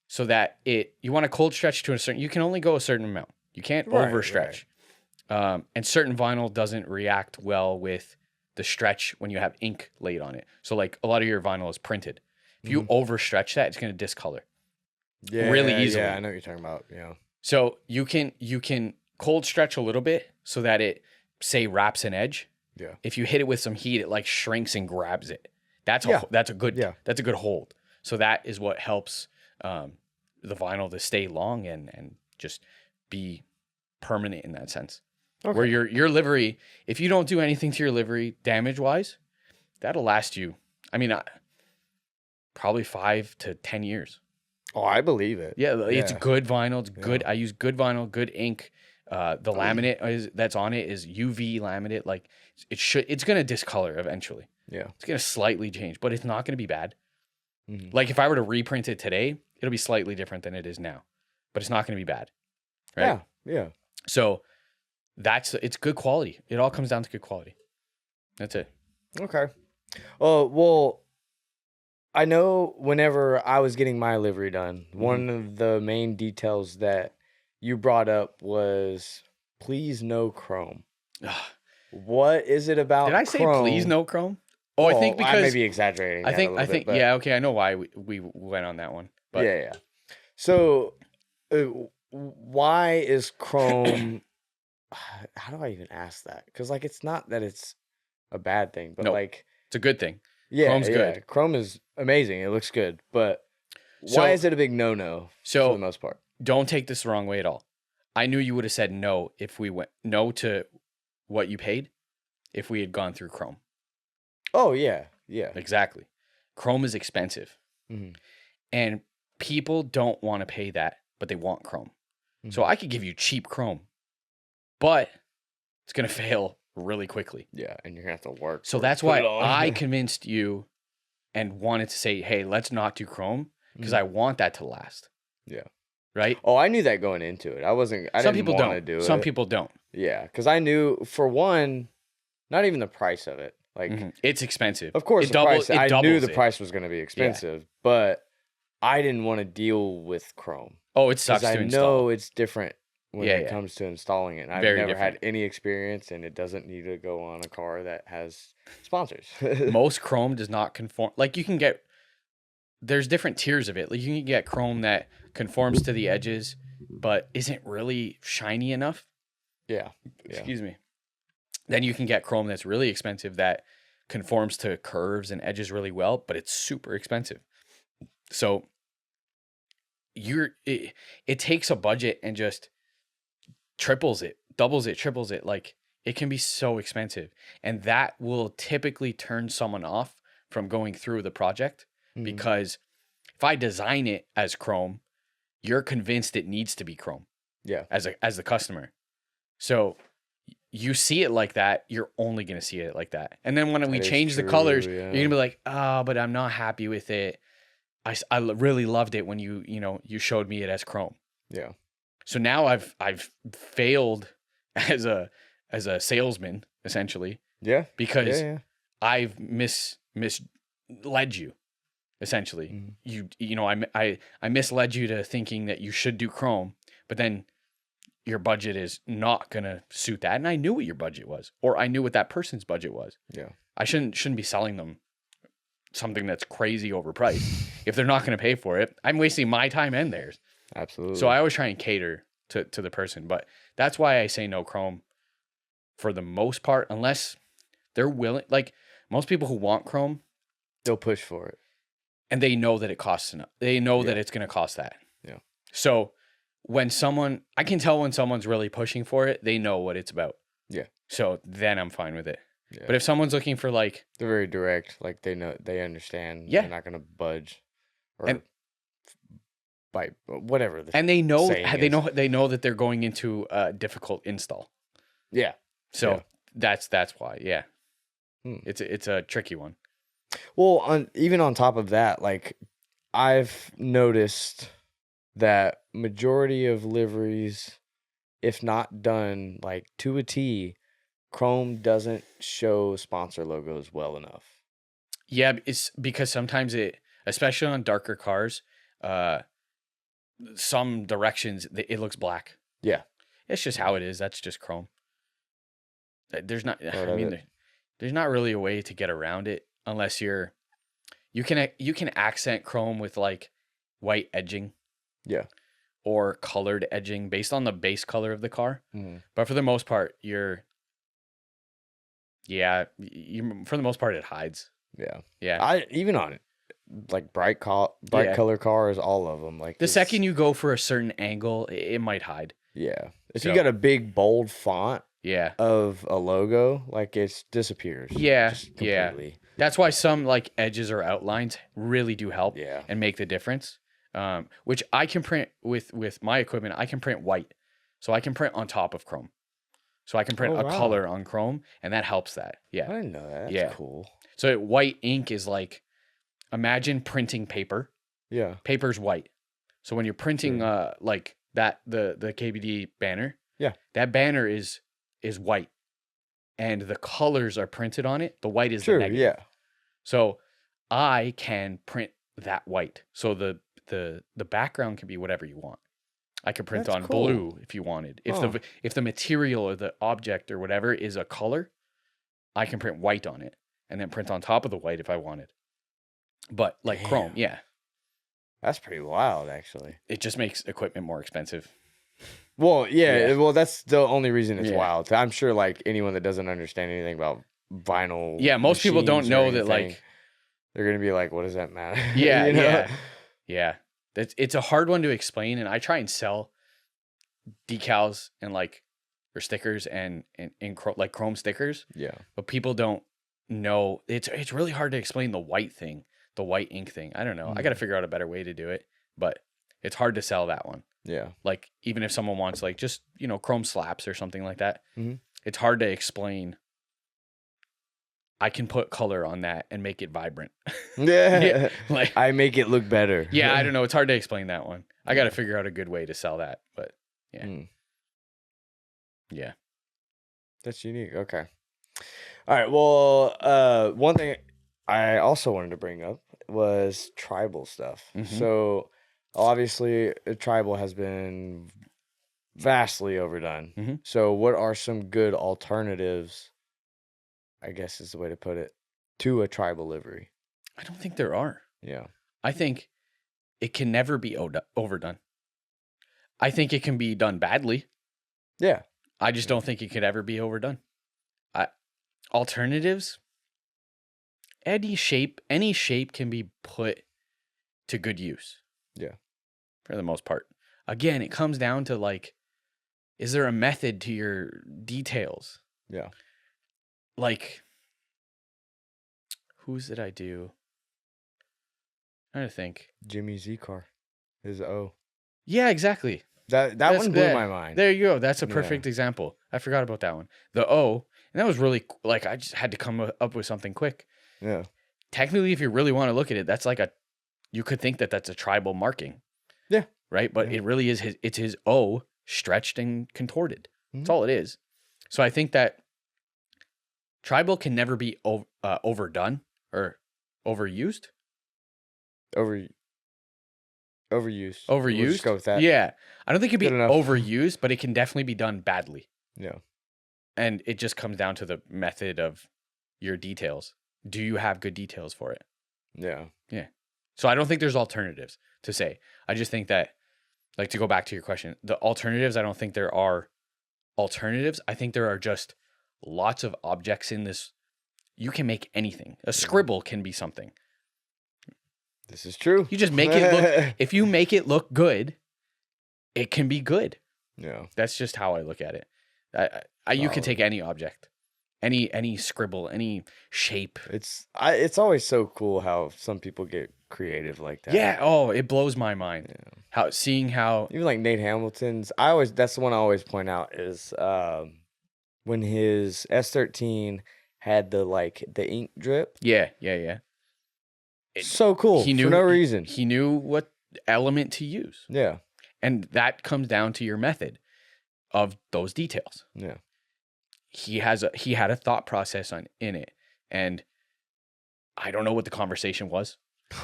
so that you want to cold stretch to a certain, you can only go a certain amount. You can't Right, overstretch. And certain vinyl doesn't react well with the stretch when you have ink laid on it. So like a lot of your vinyl is printed. If you overstretch that, it's going to discolor. Yeah, really easily. Yeah, I know what you're talking about. Yeah. So you can cold stretch a little bit so that it, say, wraps an edge. Yeah. If you hit it with some heat, it like shrinks and grabs it. That's a good hold. So that is what helps the vinyl to stay long and just be permanent in that sense. Okay. Where your livery, if you don't do anything to your livery damage wise, that'll last you. I mean, probably 5 to 10 years. Oh, I believe it. Yeah, it's Yeah. good vinyl. It's good. I use good vinyl, good ink. The laminate that's on it is UV laminate. Like it's gonna discolor eventually. Yeah. It's gonna slightly change, but it's not gonna be bad. Mhm. Like if I were to reprint it today, it'll be slightly different than it is now, but it's not gonna be bad. Right. Yeah. Yeah. So it's good quality. It all comes down to good quality. That's it. Okay. Oh, well, I know whenever I was getting my livery done, one of the main details that you brought up was please no chrome. What is it about Did I say chrome? please no chrome? Oh, I think Well, I because may be exaggerating. I that a think little bit, but yeah, okay, I know why we went on that one. But yeah. So, why is chrome? How do I even ask that? Because like it's not that it's a bad thing, but No. like it's a good thing. yeah, Chrome's good. Chrome is amazing. It looks good, but So- why is it a big no-no So for the most part? don't take this the wrong way at all. I knew you would have said no if we went no to what you paid if we had gone through Chrome. Oh yeah, yeah. Exactly. Chrome is expensive. Mhm. And people don't want to pay that, but they want Chrome. So I could give you cheap Chrome, but it's going to fail really quickly. Yeah, and you're gonna have to work. So for it, that's put why it on. I convinced you and wanted to say, hey, let's not do Chrome because I want that to last. Yeah. Right? Oh, I knew that going into it. I Some didn't people want to don't. do it. Some people don't. Yeah, because I knew for one, not even the price of it. Like, It's expensive. of course, It the price. I knew doubles the it. price was going to be expensive, but I didn't want to deal with Chrome Oh, it sucks because to I install. know it's different when Yeah, it yeah. comes to installing it. And I've Very never had different. any experience, and it doesn't need to go on a car that has sponsors. Most Chrome does not conform. Like you can get, there's different tiers of it. Like you can get Chrome that conforms to the edges, but isn't really shiny enough. Yeah. Excuse me. Then you can get Chrome that's really expensive that conforms to curves and edges really well, but it's super expensive. So it takes a budget and just triples it, doubles it, triples it. Like it can be so expensive, and that will typically turn someone off from going through the project because if I design it as Chrome, you're convinced it needs to be Chrome. Yeah. As the customer. So you see it like that, you're only going to see it like that. And then when we That is change the true, colors, yeah. you're going to be like, "Oh, but I'm not happy with it. I really loved it when you showed me it as Chrome." Yeah. So now I've failed as a as a salesman, essentially, Yeah. because Yeah. I've misled you, essentially. You know, I misled you to thinking that you should do chrome, but then your budget is not gonna suit that. And I knew what your budget was, or I knew what that person's budget was. Yeah. I shouldn't be selling them something that's crazy overpriced. If they're not gonna pay for it, I'm wasting my time and theirs. Absolutely. So I always try and cater to the person, but that's why I say no chrome for the most part, unless they're willing. Like most people who want chrome, they'll push for it. and they know that it costs enough. They know that it's going to cost that. Yeah. So I can tell when someone's really pushing for it, they know what it's about. Yeah. So then I'm fine with it. Yeah. But if someone's looking for like, they're very direct, like they know, they understand. Yeah. They're not gonna budge or And- bite, whatever. and they know, saying they know that they're going into a difficult install. Yeah. So that's why. Yeah. Hmm. It's a tricky one. Well, even on top of that, like I've noticed that majority of liveries, if not done like to a T, chrome doesn't show sponsor logos well enough. Yeah, it's because sometimes especially on darker cars, some directions it looks black. Yeah. It's just how it is. That's just chrome. There's not. Part I of mean, it. there's not really a way to get around it unless you can accent chrome with like white edging. Yeah. Or colored edging based on the base color of the car. Mhm. But for the most part, for the most part it hides. Yeah. Yeah. Even on it, like bright color cars, all of them. Like The second you go for a certain angle, it might hide. yeah, if So- you got a big bold font Yeah. of a logo, like it disappears. Yeah, just yeah. completely. That's why some like edges or outlines really do help Yeah. and make the difference. Which I can print with my equipment. I can print white, so I can print on top of chrome. So I can print Oh, a wow. color on chrome, and that helps that. I Yeah. didn't know that. That's Yeah. cool. So white ink is like, imagine printing paper. Yeah. Paper's white. So when you're printing like that the KBD banner, Yeah. that banner is white, and the colors are printed on it. The white is the Sure. negative. Yeah. So I can print that white. So the background can be whatever you want. I could print That's on cool. blue if you wanted. If Huh. if the material or the object or whatever is a color, I can print white on it and then print on top of the white if I wanted. But like chrome, Damn. yeah, That's pretty wild, actually. it just makes equipment more expensive. Well, yeah. Yeah. Well, that's the only reason it's Yeah. wild. I'm sure, like anyone that doesn't understand anything about vinyl. Yeah, most people don't machines or know that, like- anything, they're gonna be like, "What does that matter?" Yeah, You know? yeah, yeah. It's a hard one to explain, and I try and sell decals and or stickers and like chrome stickers, Yeah. but people don't know. It's really hard to explain the white thing, the white ink thing. I don't know. I got to figure out a better way to do it, but it's hard to sell that one. Yeah. Like even if someone wants like just chrome slaps or something like that, Mhm. it's hard to explain. I can put color on that and make it vibrant. Yeah. Like I make it look better. yeah, I don't know. It's hard to explain that one. I got to figure out a good way to sell that. But yeah, Mm. yeah. That's unique. Okay. All right. Well, one thing I also wanted to bring up was tribal stuff. Mhm. So obviously, tribal has been vastly overdone. Mhm. So what are some good alternatives, I guess is the way to put it, to a tribal livery? I don't think there are. Yeah. I think it can never be overdone. I think it can be done badly. Yeah. I just don't think it could ever be overdone. Alternatives, any shape can be put to good use. Yeah. For the most part. Again, it comes down to like, is there a method to your details? Yeah. Like, whose did I do? I'm trying to think. Jimmy Z car is O. Yeah, exactly. That That's one blew good. my mind. There you go. That's a Yeah. perfect example. I forgot about that one. The O, and that was really like I just had to come up with something quick. Yeah. Technically, if you really want to look at it, that's like you could think that that's a tribal marking. Yeah. Right? But Yeah. it really is it's his O stretched and contorted. That's Mhm. all it is. So I think that tribal can never be overdone or overused. Overused. Overused. We'll just go with that. Yeah. I don't think it can Good be enough. overused, but it can definitely be done badly. Yeah. And it just comes down to the method of your details. Do you have good details for it? Yeah. Yeah. So I don't think there's alternatives to say. I just think that, like, to go back to your question, the alternatives, I don't think there are alternatives. I think there are just lots of objects in this. You can make anything. A scribble can be something. This is true. You just make it look, if you make it look good, it can be good. Yeah. That's just how I look at it. You can take any object, any scribble, any shape. It's always so cool how some people get creative like that. Yeah. Oh, it blows my mind. Yeah. Seeing how Even like Nate Hamilton's, that's the one I always point out is when his S13 had the ink drip. Yeah. So cool. He knew for no reason. He knew what element to use. Yeah. And that comes down to your method of those details. Yeah. He had a thought process in it. And I don't know what the conversation was,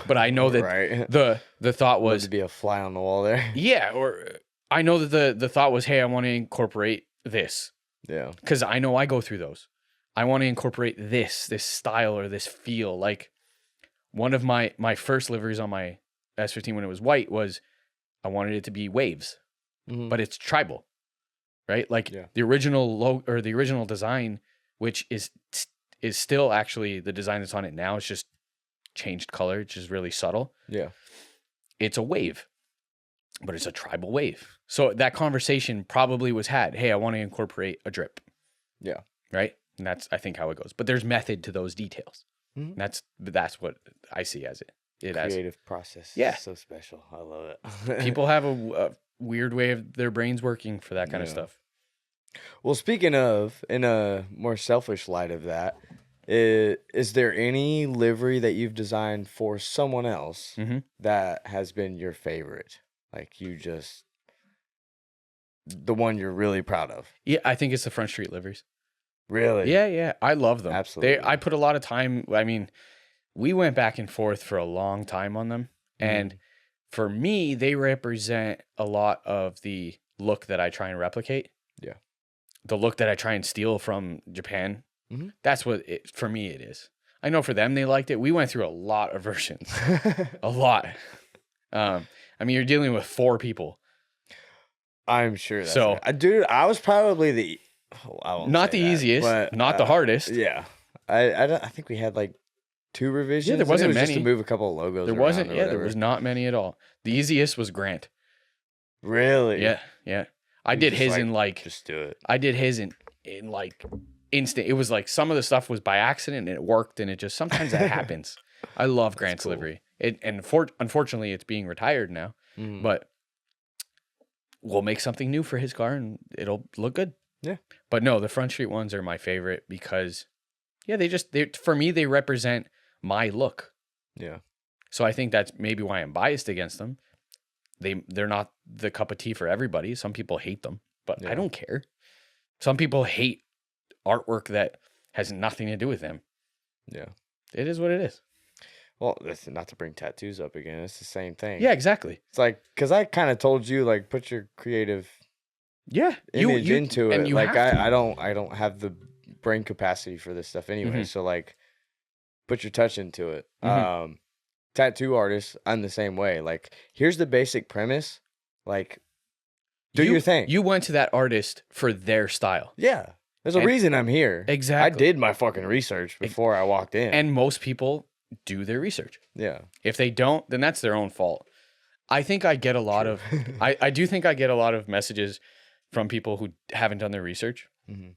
but I know that right. the thought was to be a fly on the wall there. Yeah, or I know that the thought was, hey, I want to incorporate this. Yeah. Because I know I go through those. I want to incorporate this style or this feel. Like one of my first liveries on my S15 when it was white was I wanted it to be waves, but it's tribal, right? Like the original the original design, which is still actually the design that's on it now. It's just changed color, which is really subtle. Yeah. It's a wave, but it's a tribal wave. So that conversation probably was had. Hey, I want to incorporate a drip. Yeah. Right. And that's, I think, how it goes. But there's method to those details. Mm-hmm. That's what I see as it. Creative process. Yeah. So special. I love it. People have a weird way of their brains working for that kind of stuff. Well, speaking of, in a more selfish light of that, is there any livery that you've designed for someone else that has been your favorite? Like the one you're really proud of? Yeah, I think it's the Front Street liveries. Really? Yeah. I love them. Absolutely. I put a lot of time. I mean, we went back and forth for a long time on them. And for me, they represent a lot of the look that I try and replicate. Yeah. The look that I try and steal from Japan. That's what for me it is. I know for them, they liked it. We went through a lot of versions. A lot. I mean, you're dealing with 4 people. I'm sure that's so. Right. Dude, I was probably not the easiest, but not the hardest. Yeah. I think we had like 2 revisions. Yeah, there wasn't many. Just to move a couple of logos. There wasn't. Yeah, there was not many at all. The easiest was Grant. Really? Yeah. I did his in like. Just do it. I did his in like instant. It was like some of the stuff was by accident and it worked, and it just sometimes that happens. I love Grant's livery. Unfortunately, it's being retired now, but we'll make something new for his car and it'll look good. Yeah. But no, the Front Street ones are my favorite because, for me, they represent my look. Yeah. So I think that's maybe why I'm biased against them. They're not the cup of tea for everybody. Some people hate them, but I don't care. Some people hate artwork that has nothing to do with them. Yeah. It is what it is. Well, that's not to bring tattoos up again. It's the same thing. Yeah, exactly. It's like, because I kind of told you, like, put your creative image into it. Like, I don't have the brain capacity for this stuff anyway. So, like, put your touch into it. Tattoo artists, I'm the same way. Like, here's the basic premise. Like, do your thing. You went to that artist for their style. Yeah. There's a reason I'm here. Exactly. I did my fucking research before I walked in. And most people do their research. Yeah. If they don't, then that's their own fault. I think I get a lot of, I do think I get a lot of messages from people who haven't done their research and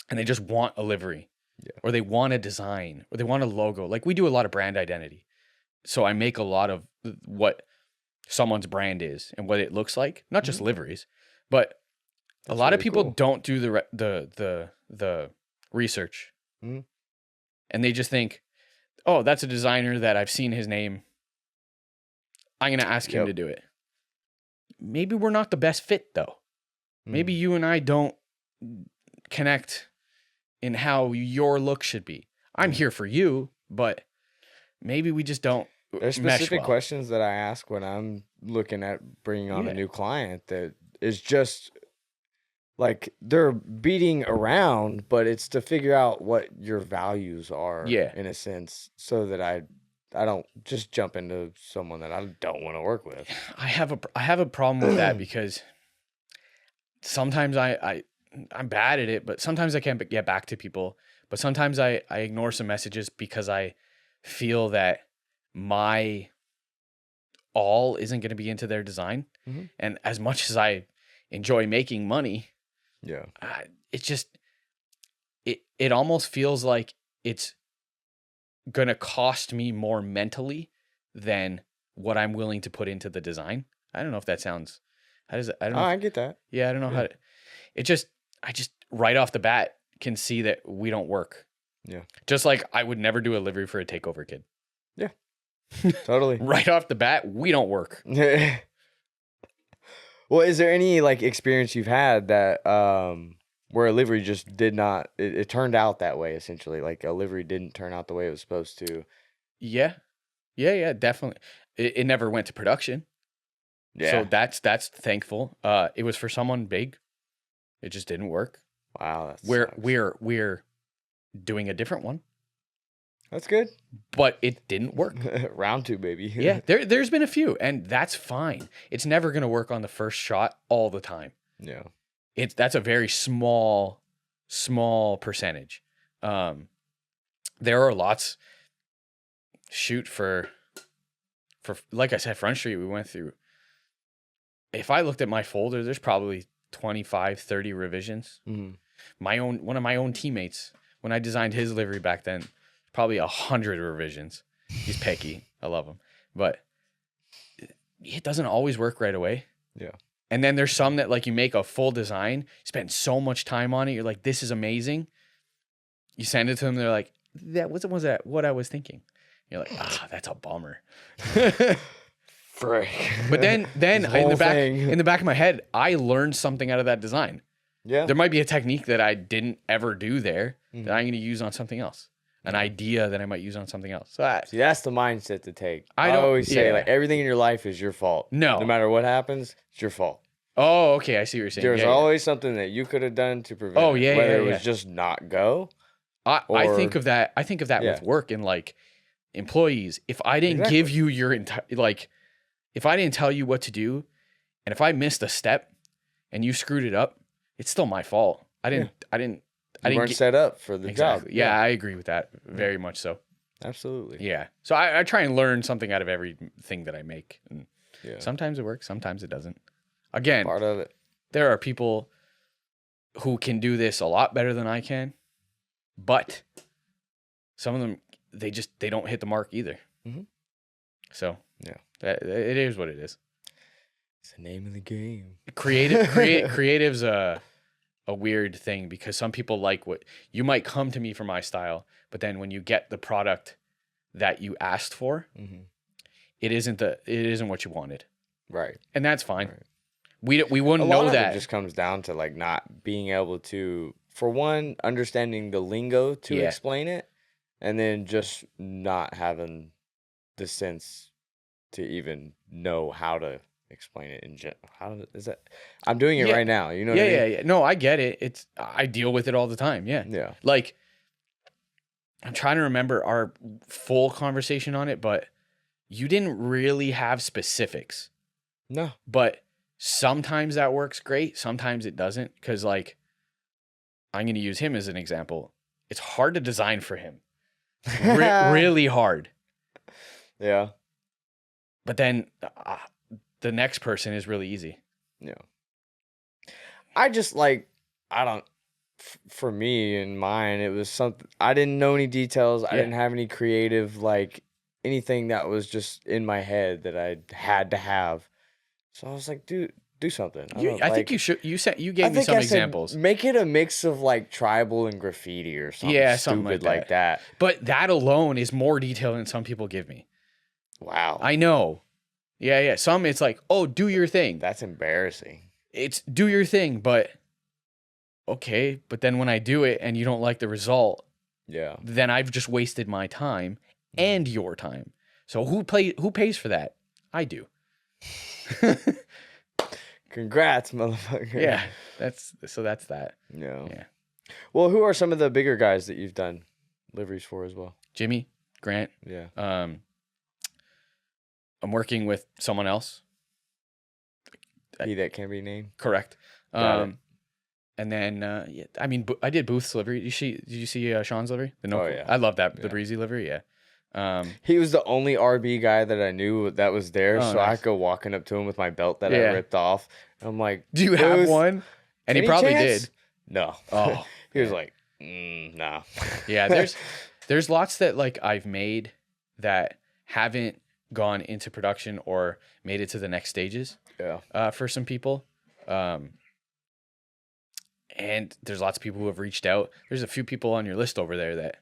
they just want a livery or they want a design or they want a logo. Like we do a lot of brand identity. So I make a lot of what someone's brand is and what it looks like, not just liveries, but a lot of people don't do the research and they just think, oh, that's a designer that I've seen his name. I'm going to ask him to do it. Maybe we're not the best fit though. Maybe you and I don't connect in how your look should be. I'm here for you, but maybe we just don't There's mesh specific well. questions that I ask when I'm looking at bringing on Yeah. a new client that is just like they're beating around, but it's to figure out what your values are Yeah. in a sense so that I don't just jump into someone that I don't want to work with. I have a problem with that because sometimes I'm bad at it, but sometimes I can't get back to people. But sometimes I ignore some messages because I feel that my all isn't going to be into their design. Mhm. And as much as I enjoy making money, Yeah. it's just, it almost feels like it's going to cost me more mentally than what I'm willing to put into the design. I don't know if that sounds, how does it, I don't know. I get that. Yeah, I don't know how to, I just right off the bat can see that we don't work. Yeah. Just like I would never do a livery for a takeover kid. Yeah. Totally. Right off the bat, we don't work. Well, is there any like experience you've had that where a livery just did not it turned out that way essentially? Like a livery didn't turn out the way it was supposed to. Yeah. Yeah, definitely. It never went to production. Yeah. So that's thankful. It was for someone big. It just didn't work. Wow. We're doing a different one, That's good. but it didn't work. Round 2, baby. Yeah, there's been a few, and that's fine. It's never gonna work on the first shot all the time. Yeah. That's a very small percentage. There are lots. Shoot for like I said, Front Street we went through. If I looked at my folder, there's probably 25, 30 revisions. Mhm. One of my own teammates, when I designed his livery back then, probably 100 revisions. He's picky. I love him. But it doesn't always work right away. Yeah. And then there's some that like you make a full design, spend so much time on it. You're like, this is amazing. You send it to them. They're like, that wasn't what I was thinking. You're like, that's a bummer. Frick. But then This in whole the thing. back of my head, I learned something out of that design. Yeah. There might be a technique that I didn't ever do there that I'm going to use on something else. An idea that I might use on something else. So See, that's the mindset to take. I I don't- always say yeah. like everything in your life is your fault. No. No matter what happens, it's your fault. Oh, okay. I see what you're saying. There's Yeah, always something that you could have done to prevent. Oh, it, yeah, whether yeah, it was yeah. just not go. I or- think of that. I think of that Yeah. with work and like employees. If I didn't Exactly. give you your entire, like, if I didn't tell you what to do, and if I missed a step and you screwed it up, it's still my fault. I You didn't weren't get, set up for the exactly. job. Yeah, I agree with that very much so. Absolutely. Yeah. So I try and learn something out of everything that I make. And Yeah. sometimes it works, sometimes it doesn't. Again, Part of it. there are people who can do this a lot better than I can, but some of them they don't hit the mark either. Mhm. So Yeah. it is what it is. It's the name of the game. Creative's a weird thing because some people like what you might come to me for my style, but then when you get the product that you asked for, Mm-hmm. it isn't what you wanted, Right. and that's fine. Right. We wouldn't A lot know of that. it just comes down to like not being able to, for one, understanding the lingo to Yeah. explain it, and then just not having the sense to even know how to explain it in general. Is that? I'm doing it Yeah. right now. You know what I mean? Yeah. No, I get it. I deal with it all the time. Yeah. Yeah. Like, I'm trying to remember our full conversation on it, but you didn't really have specifics. No. But sometimes that works great. Sometimes it doesn't. Because, like, I'm going to use him as an example. It's hard to design for him. Really hard. Yeah. But then the next person is really easy. Yeah. I just like, I don't, for me and mine, it was something, I didn't know any details. I Yeah. didn't have any creative, like anything that was just in my head that I had to have. So I was like, dude, do something. I think you should. You gave me some examples. Make it a mix of like tribal and graffiti or something. Yeah, stupid something like that. But that alone is more detail than some people give me. Wow. I know. Yeah. Some it's like, oh, do your thing. That's embarrassing. It's do your thing, but okay, but then when I do it and you don't like the result, Yeah. then I've just wasted my time and your time. So who pays for that? I do. Congrats, motherfucker. Yeah, that's that. Yeah. Yeah. Well, who are some of the bigger guys that you've done liveries for as well? Jimmy, Grant. Yeah. I'm working with someone else. He that can be named. Correct. Got it. And then yeah, I mean, I did Booth's livery. Did you see Sean's livery? Oh, yeah. I love that, the Yeah. breezy livery. Yeah. He was the only RB guy that I knew that was there, Oh, so I nice. could go walking up to him with my belt that I Yeah. ripped off. I'm like, Do you have "Booth, one? And he any probably chance?" did. No. Oh, He was like, nah. yeah. There's lots that like I've made that haven't gone into production or made it to the next stages. Yeah. For some people. And there's lots of people who have reached out. There's a few people on your list over there that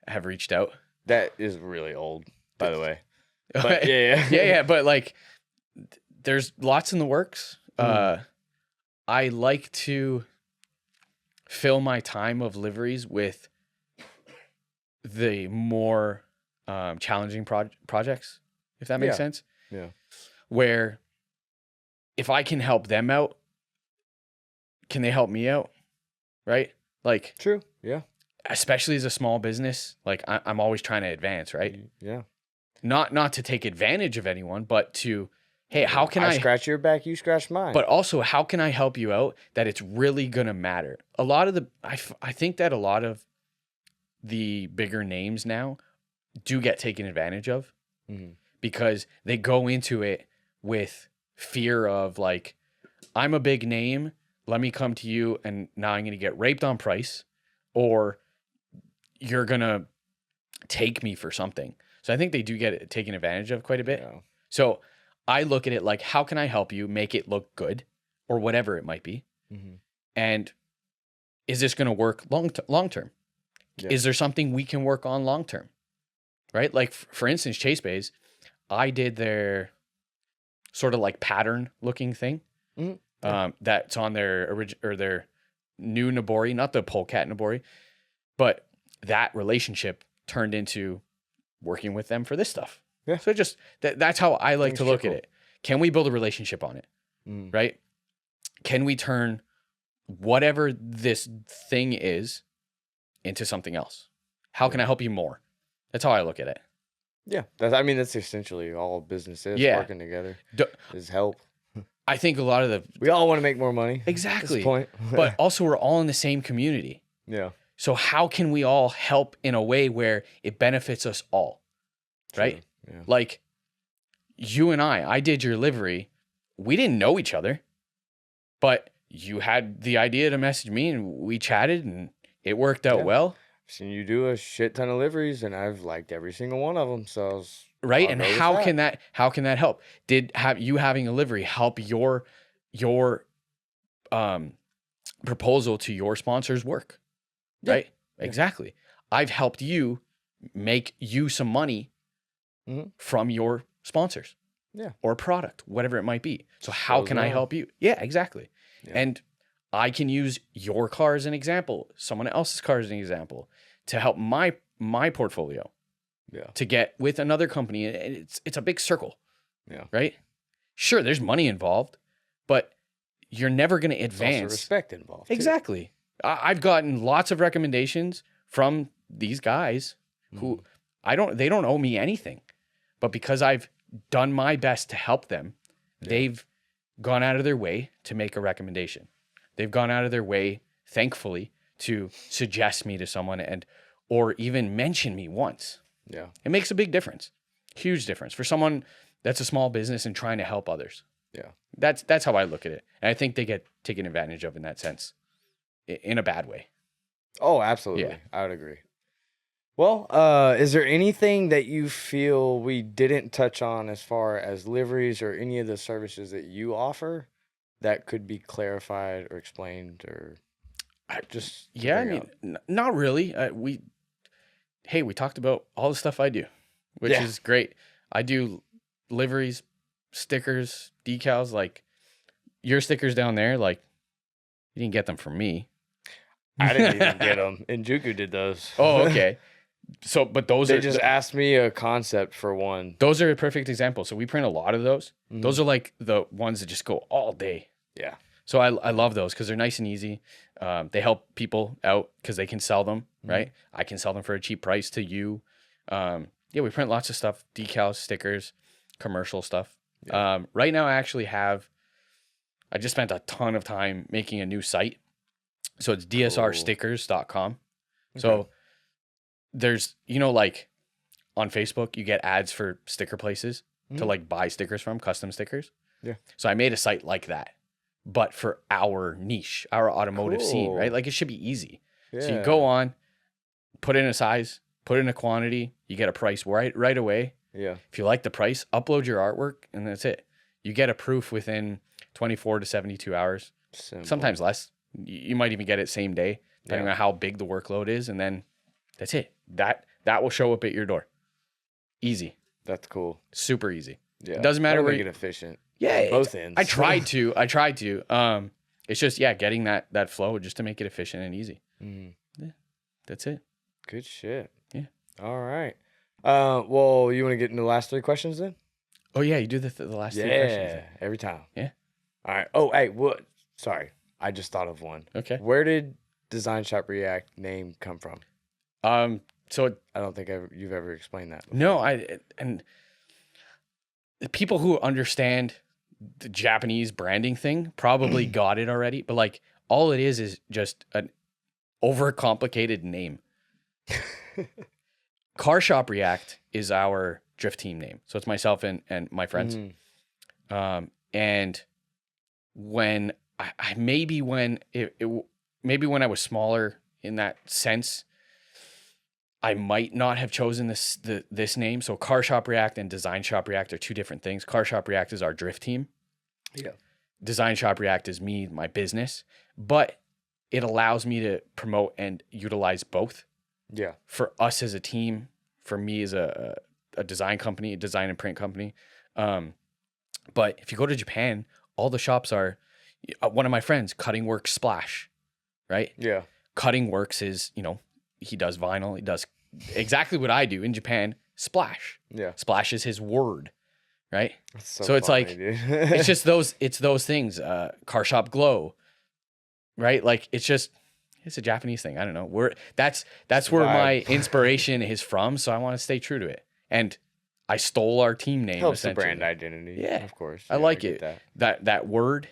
have reached out. That is really old, by the way. But yeah. yeah. But like, there's lots in the works. I like to fill my time of liveries with the more challenging projects, if that makes sense. Yeah. Where if I can help them out, can they help me out? Right? Like, True. Yeah. especially as a small business, like I'm always trying to advance, right? Yeah. Not to take advantage of anyone, but to, hey, how can I scratch your back, you scratch mine. but also how can I help you out that it's really gonna matter? A lot of I think that a lot of the bigger names now do get taken advantage of because they go into it with fear of like, I'm a big name, let me come to you and now I'm gonna get raped on price, or you're gonna take me for something. So I think they do get taken advantage of quite a bit. Yeah. So I look at it like, how can I help you make it look good or whatever it might be? And is this going to work long term? Yeah. Is there something we can work on long term? Right? Like for instance, Chase Bays, I did their sort of like pattern looking thing. That's on their their new Nabori, not the polecat Nabori, but that relationship turned into working with them for this stuff. Yeah. So just that's how I like Things to look at trickle. it. Can we build a relationship on it? Right? Can we turn whatever this thing is into something else? How can I help you more? That's how I look at it. Yeah. That's essentially all business is, Yeah. working together is help. I think a lot of We all want to make more money. exactly. That's the point. But also we're all in the same community. yeah. So how can we all help in a way where it benefits us all? Right? True. Yeah. Like you and I did your livery. We didn't know each other, but you had the idea to message me and we chatted and it worked out Yeah. well. I've seen you do a shit ton of liveries and I've liked every single one of them. So I was, Right. I'll And go with how can that help? Did you having a livery help your proposal to your sponsors work? Yeah. Right. Yeah. Exactly. I've helped you make you some money from your sponsors. Yeah. Or product, whatever it might be. So how Goes can I well. help you? Yeah, exactly. Yeah. And I can use your car as an example, someone else's car as an example to help my portfolio. Yeah. To get with another company. And it's a big circle. Yeah. Right? Sure, there's money involved, but you're never going to There's also advance. respect involved. too. Exactly. I've gotten lots of recommendations from these guys who they don't owe me anything, but because I've done my best to help them, they've gone out of their way to make a recommendation. They've gone out of their way, thankfully, to suggest me to someone or even mention me once. Yeah. It makes a big difference. Huge difference for someone that's a small business and trying to help others. Yeah. That's how I look at it. And I think they get taken advantage of in that sense, in a bad way. Oh, absolutely. Yeah. I would agree. Well, is there anything that you feel we didn't touch on as far as liveries or any of the services that you offer that could be clarified or explained or just Yeah, I bring mean, up? not really. We talked about all the stuff I do, which Yeah. is great. I do liveries, stickers, decals. Like your stickers down there, like you didn't get them from me. I didn't even get them. Injuku did those. Oh, okay. So, but those They are just asked me a concept for one. those are a perfect example. So we print a lot of those. Mhm. Those are like the ones that just go all day. Yeah. So I love those because they're nice and easy. They help people out because they can sell them, right? I can sell them for a cheap price to you. Yeah, we print lots of stuff, decals, stickers, commercial stuff. Yeah. Right now I just spent a ton of time making a new site. So it's dsrstickers.com. So there's, like on Facebook, you get ads for sticker places to like buy stickers from, custom stickers. Yeah. So I made a site like that, but for our niche, our automotive scene, right? Like it should be easy. Yeah. So you go on, put in a size, put in a quantity, you get a price right away. Yeah. If you like the price, upload your artwork and that's it. You get a proof within 24 to 72 hours, Simple. sometimes less. You might even get it same day, depending on how big the workload is. And then that's it. That will show up at your door. Easy. That's cool. Super easy. Yeah. It doesn't matter That'll where make you, it efficient. yeah, On both ends. I tried to. It's just, getting that flow just to make it efficient and easy. Mhm. Yeah, that's it. Good shit. Yeah. All right. Well, you want to get into the last 3 questions then? Oh yeah, you do the last 3 questions. Yeah. Every time. Yeah. All right. Oh, hey, what? Sorry. I just thought of one. Okay. Where did Design Shop React name come from? So I don't think you've ever explained that before. no, and the people who understand the Japanese branding thing probably got it already, but like all it is just an overcomplicated name. Car Shop React is our drift team name. So it's myself and my friends. And when maybe when I was smaller in that sense, I might not have chosen this name. So Car Shop React and Design Shop React are 2 different things. Car Shop React is our drift team. Yeah. Design Shop React is me, my business, but it allows me to promote and utilize both. Yeah. For us as a team, for me as a design company, a design and print company. But if you go to Japan, all the shops are, one of my friends, Cutting Works Splash, right? Yeah. Cutting Works is, he does vinyl. He does exactly what I do in Japan, Splash. Yeah. Splash is his word, right? That's So it's funny, like, dude. it's just those things. Car Shop Glow, right? Like it's a Japanese thing. I don't know. That's where my inspiration is from. So I want to stay true to it. And I stole our team name. Helps the essentially. brand identity. Yeah. Of course. I Yeah, like get it. That. That word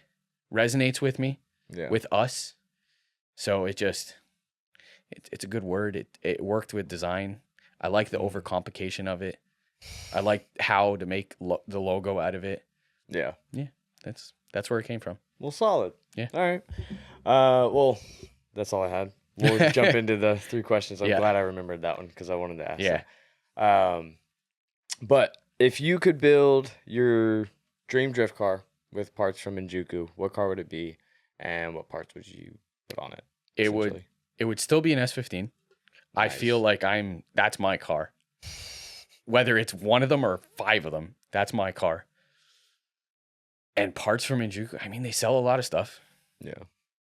resonates with me, Yeah. with us. So it's a good word. It worked with design. I like the overcomplication of it. I like how to make the logo out of it. Yeah. Yeah, that's where it came from. Well, solid. Yeah. All right. Well, that's all I had. We'll jump into the 3 questions. I'm glad I remembered that one because I wanted to ask. Yeah. But if you could build your dream drift car with parts from Injuku, what car would it be, and what parts would you put on it? It would still be an S15. Nice. I feel like that's my car. Whether it's one of them or 5 of them, that's my car. And parts from Injuku, I mean, they sell a lot of stuff. Yeah.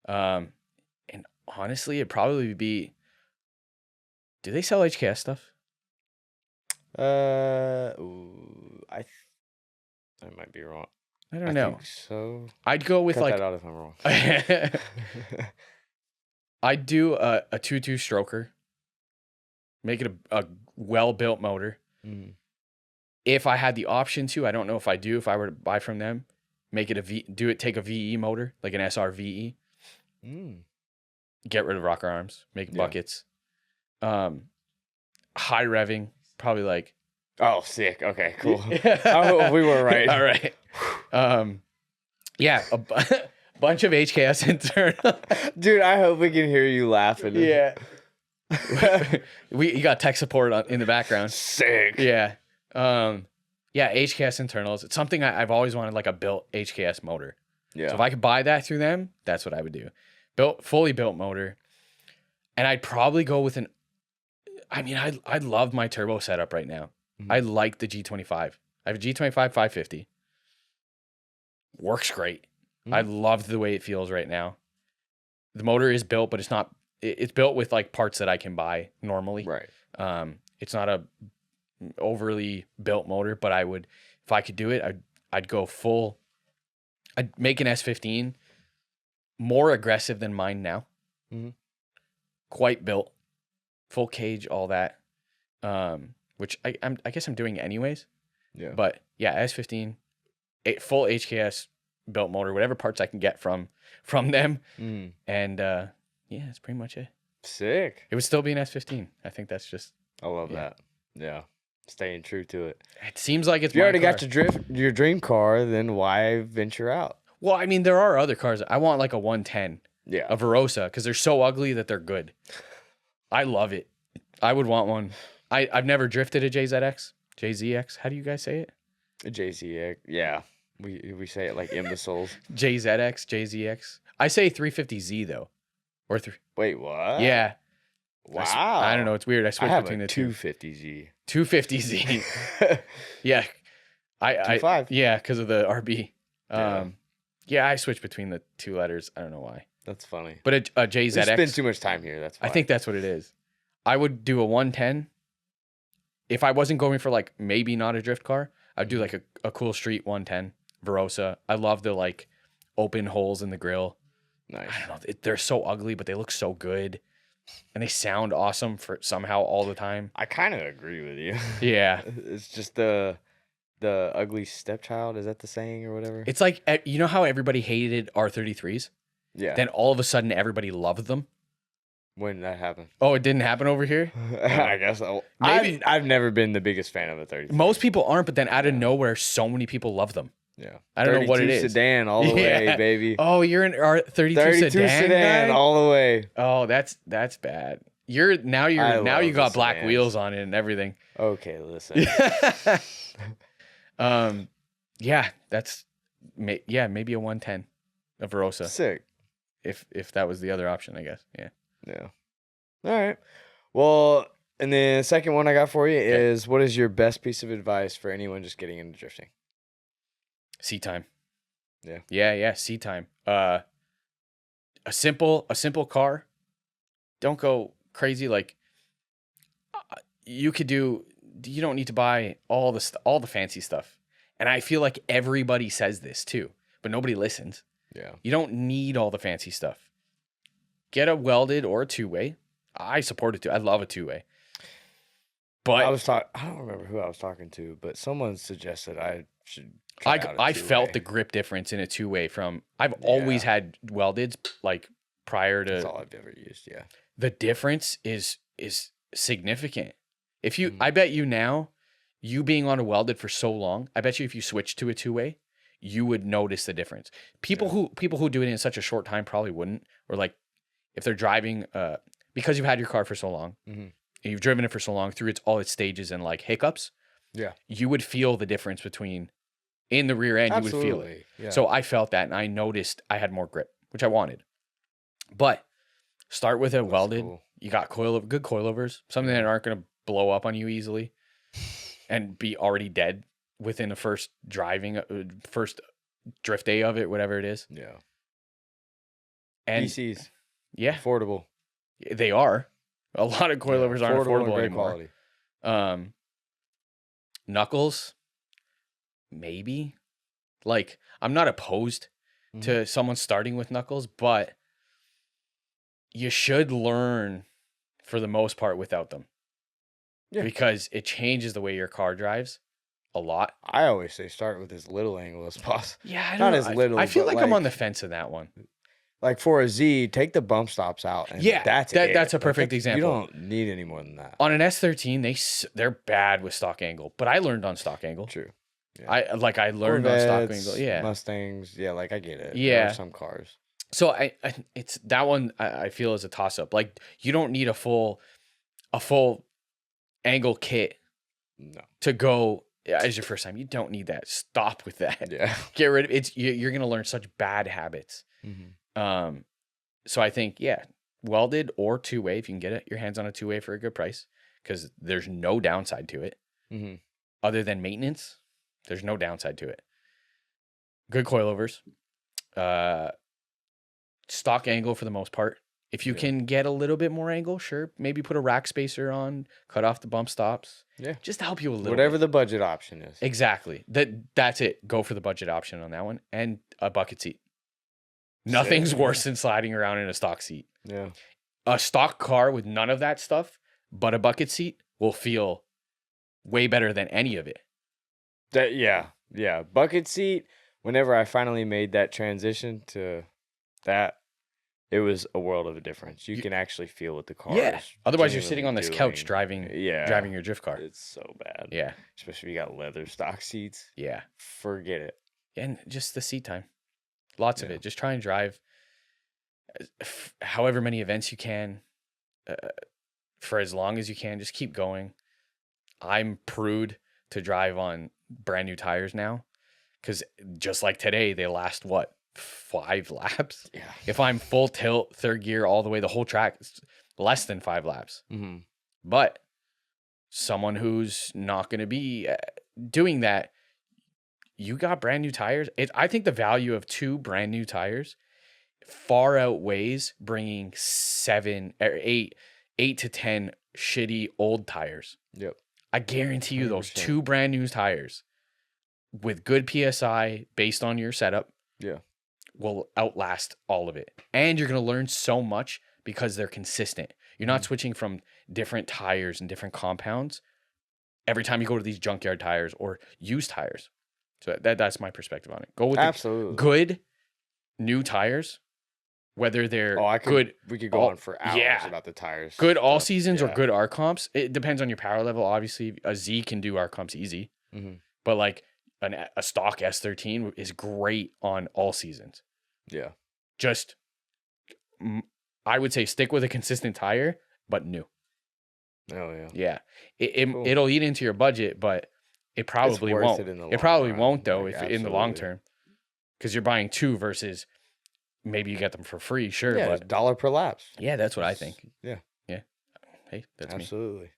And honestly, it'd probably be. Do they sell HKS stuff? I might be wrong. I don't know. Think so. I'd go with Cut like. that out if I'm wrong. I'd do a 2.2 stroker. Make it a well-built motor. Mm. If I had the option to, I don't know if I do. If I were to buy from them, make it take a VE motor, like an SR VE. Mm. Get rid of rocker arms, make Yeah. buckets. High revving, probably like. Oh, sick. Okay, cool. I hope we were right. All right. Yeah, bunch of HKS internal. Dude, I hope we can hear you laughing. Yeah. You got tech support in the background. Sick. Yeah. Yeah, HKS internals. It's something I've always wanted, like a built HKS motor. Yeah. So if I could buy that through them, that's what I would do. Fully built motor. And I'd probably go with I love my turbo setup right now. Mm-hmm. I like the G25. I have a G25 550. Works great. Mm-hmm. I love the way it feels right now. The motor is built, but it's not it's built with like parts that I can buy normally. Right. It's not a overly built motor, but I would, if I could do it, I'd go full. I'd make an S15 more aggressive than mine now. Mhm. Quite built, full cage, all that. Which I guess I'm doing anyways. Yeah. But yeah, S15, full HKS built motor, whatever parts I can get from them, and yeah, that's pretty much it. Sick. It would still be an S15. I think that's just. I love that. Yeah. Staying true to it. It seems like it's. If you already got your dream car, then why venture out? Well, I mean, there are other cars. I want like a 110. Yeah. A Verosa, because they're so ugly that they're good. I love it. I would want one. I've never drifted a JZX. How do you guys say it? A JZX. Yeah. We say it like imbeciles. JZX. I say 350Z though. Or Wait, what? Yeah. Wow. I don't know. It's weird. I switch have between a the two. 250Z. 250Z. Yeah. I yeah, because of the RB. Yeah, I switch between the two letters. I don't know why. That's funny. But a JZX. We spend too much time here. That's why. I think that's what it is. I would do a 110. If I wasn't going for like maybe not a drift car, I'd do like a cool street 110 Verosa. I love the like open holes in the grill. Nice. I don't know. They're so ugly, but they look so good. And they sound awesome for somehow all the time. I kind of agree with you. Yeah. It's just the ugly stepchild. Is that the saying or whatever? It's like, you know how everybody hated R33s? Yeah. Then all of a sudden everybody loved them. When that happened? Oh, it didn't happen over here? I guess so. Maybe- I've never been the biggest fan of a 33. Most people aren't, but then out of nowhere, so many people love them. Yeah. I don't know what it is. Sedan all the way, baby. Oh, you're an R32 sedan guy? all the way. Oh, that's bad. Now you got black sedans. wheels on it and everything. Okay, listen. Yeah, maybe a 110, a Verosa. Sick. If that was the other option, I guess. Yeah. Yeah. All right. Well, and then the second one I got for you is, what is your best piece of advice for anyone just getting into drifting? Seat time. Yeah. Yeah, seat time. A simple car. Don't go crazy. Like you don't need to buy all the fancy stuff. And I feel like everybody says this too, but nobody listens. Yeah. You don't need all the fancy stuff. Get a welded or a two-way. I support it too. I love a two-way. But I don't remember who I was talking to, but someone suggested I should try out a I two-way. felt the grip difference in a two-way I've always had weldeds like prior to. That's all I've ever used, yeah. The difference is significant. I bet you now, you being on a welded for so long, I bet you if you switch to a two-way, you would notice the difference. People who do it in such a short time probably wouldn't, or like if they're driving, because you've had your car for so long, and you've driven it for so long through all its stages and like hiccups, you would feel the difference between in the rear end. Absolutely. You would feel it. Yeah. So I felt that, and I noticed I had more grip, which I wanted. But start with a welded. Cool. You got good coilovers, something that aren't going to blow up on you easily, and be already dead within the first first drift day of it, whatever it is. Yeah. And PCs. yeah, Affordable. they are. A lot of coilovers aren't affordable and great anymore. Quality. Knuckles, maybe. Like, I'm not opposed to someone starting with knuckles, but you should learn for the most part without them. Yeah. Because it changes the way your car drives a lot. I always say start with as little angle as possible. Yeah, I don't Not know. as little. I feel but like I'm on the fence of that one. Like for a Z, take the bump stops out. And Yeah, that's that's a Like, perfect example. You don't need any more than that. On an S13, they're bad with stock angle, but I learned on stock angle. True. Yeah. I learned on stock Corvettes, angle. Yeah. Mustangs. Yeah, like I get it. Yeah. There are some cars. So it's that one I feel is a toss up. Like you don't need a full angle kit No. to go as your first time. You don't need that. Stop with that. Yeah. Get rid of it. You're gonna learn such bad habits. Mm-hmm. So I think welded or two-way if you can get your hands on a two-way for a good price, because there's no downside to it. Mm-hmm. Other than maintenance, there's no downside to it. Good coilovers. Stock angle for the most part. If you can get a little bit more angle, sure, maybe put a rack spacer on, cut off the bump stops. Yeah. Just to help you a little Whatever bit. the budget option is. Exactly. That's it. Go for the budget option on that one. And a bucket seat. Nothing's worse than sliding around in a stock seat. Yeah. A stock car with none of that stuff, but a bucket seat will feel way better than any of it. Yeah. Bucket seat, whenever I finally made that transition to that, it was a world of a difference. You can actually feel what the car is. Otherwise, you're sitting on this doing. couch driving your drift car. It's so bad. Yeah. Especially if you got leather stock seats. Yeah. Forget it. And just the seat time. Lots of it. Just try and drive however many events you can for as long as you can. Just keep going. I'm prude to drive on brand new tires now because just like today, they last 5 laps? Yeah. If I'm full tilt, third gear, all the way, the whole track, it's less than 5 laps. Mm-hmm. But someone who's not going to be doing that, you got brand new tires. I think the value of 2 brand new tires far outweighs bringing 7 or 8 to 10 shitty old tires. Yep. I guarantee you 100%. those 2 brand new tires with good PSI based on your setup will outlast all of it. And you're going to learn so much because they're consistent. You're not switching from different tires and different compounds every time you go to these junkyard tires or used tires. So that's my perspective on it. Go with absolutely the good new tires, whether they're good. We could go on for hours about the tires. Good all seasons or good R comps. It depends on your power level. Obviously, a Z can do R comps easy, but like a stock S13 is great on all seasons. Yeah. Just, I would say stick with a consistent tire, but new. Oh yeah. Yeah. Cool. It'll eat into your budget, but it probably won't. It probably won't though, if in the long term, because you're buying 2 versus maybe you get them for free. Sure. Yeah, but $1 per lapse. Yeah, that's what I think. Yeah. Yeah. Hey, that's absolutely. Me.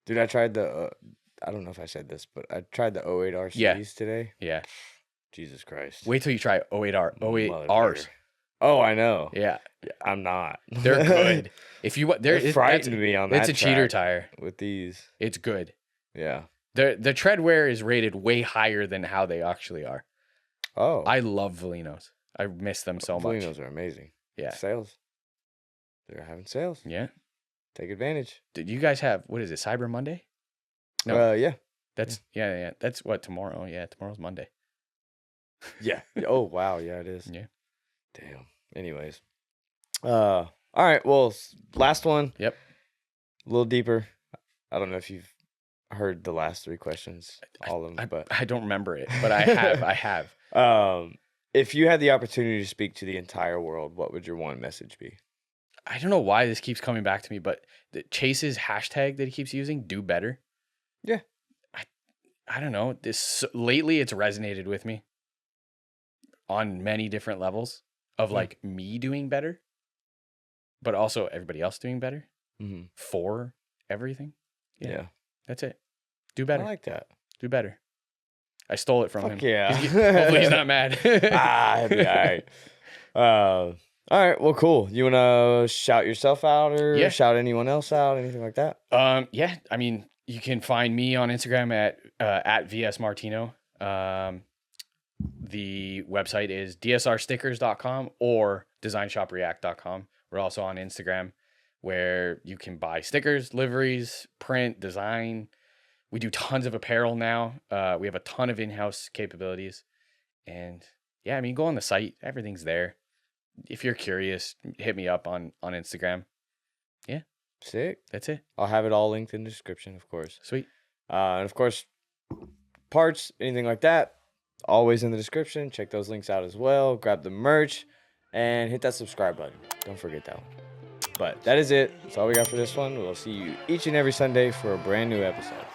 Dude, I tried the. I don't know if I said this, but I tried the 08 RCs today. Yeah. Jesus Christ. Wait till you try 08 Rs. Oh, I know. Yeah. I'm not. They're good. If you want, it frightened me on that. It's a cheater tire. With these. It's good. Yeah. The tread wear is rated way higher than how they actually are. Oh. I love Valinos. I miss them so much. Valinos are amazing. Yeah. Sales. They're having sales. Yeah. Take advantage. Did you guys have, what is it, Cyber Monday? No. Yeah. That's yeah. That's what, tomorrow? Yeah, tomorrow's Monday. Yeah. Oh wow, yeah, it is. Yeah. Damn. Anyways. All right, well, last one. Yep. A little deeper. I don't know if you've heard the last 3 questions, all of them, but I don't remember it, but I have. I have. If you had the opportunity to speak to the entire world, what would your one message be? I don't know why this keeps coming back to me, but Chase's hashtag that he keeps using, do better. Yeah. I don't know. Lately it's resonated with me on many different levels of like me doing better, but also everybody else doing better for everything. Yeah. That's it. Do better. I like that. Do better. I stole it from him. Yeah. Hopefully he's not mad. He'll be all right. All right. Well, cool. You want to shout yourself out or shout anyone else out? Anything like that? Yeah. I mean, you can find me on Instagram at VS Martino. The website is dsrstickers.com or designshopreact.com. We're also on Instagram where you can buy stickers, liveries, print, design. We do tons of apparel now. We have a ton of in-house capabilities. And yeah, I mean, go on the site. Everything's there. If you're curious, hit me up on Instagram. Yeah. Sick. That's it. I'll have it all linked in the description, of course. Sweet. And of course, parts, anything like that, always in the description. Check those links out as well. Grab the merch and hit that subscribe button. Don't forget that one. But that is it. That's all we got for this one. We'll see you each and every Sunday for a brand new episode.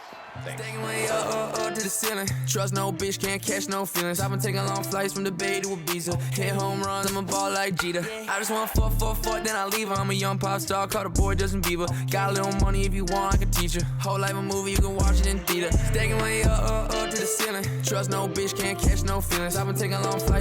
Thanks. Staying way up to the ceiling. Trust no bitch, can't catch no feelings. I've been taking long flights from the Bay to Ibiza. Hit home runs, I'm a ball like Jeter. I just want fuck, then I leave her. I'm a young pop star, call the boy Justin Bieber. Got a little money if you want, I can teach you. Whole life a movie, you can watch it in theater. Staying way up to the ceiling. Trust no bitch, can't catch no feelings. I've been taking long flights.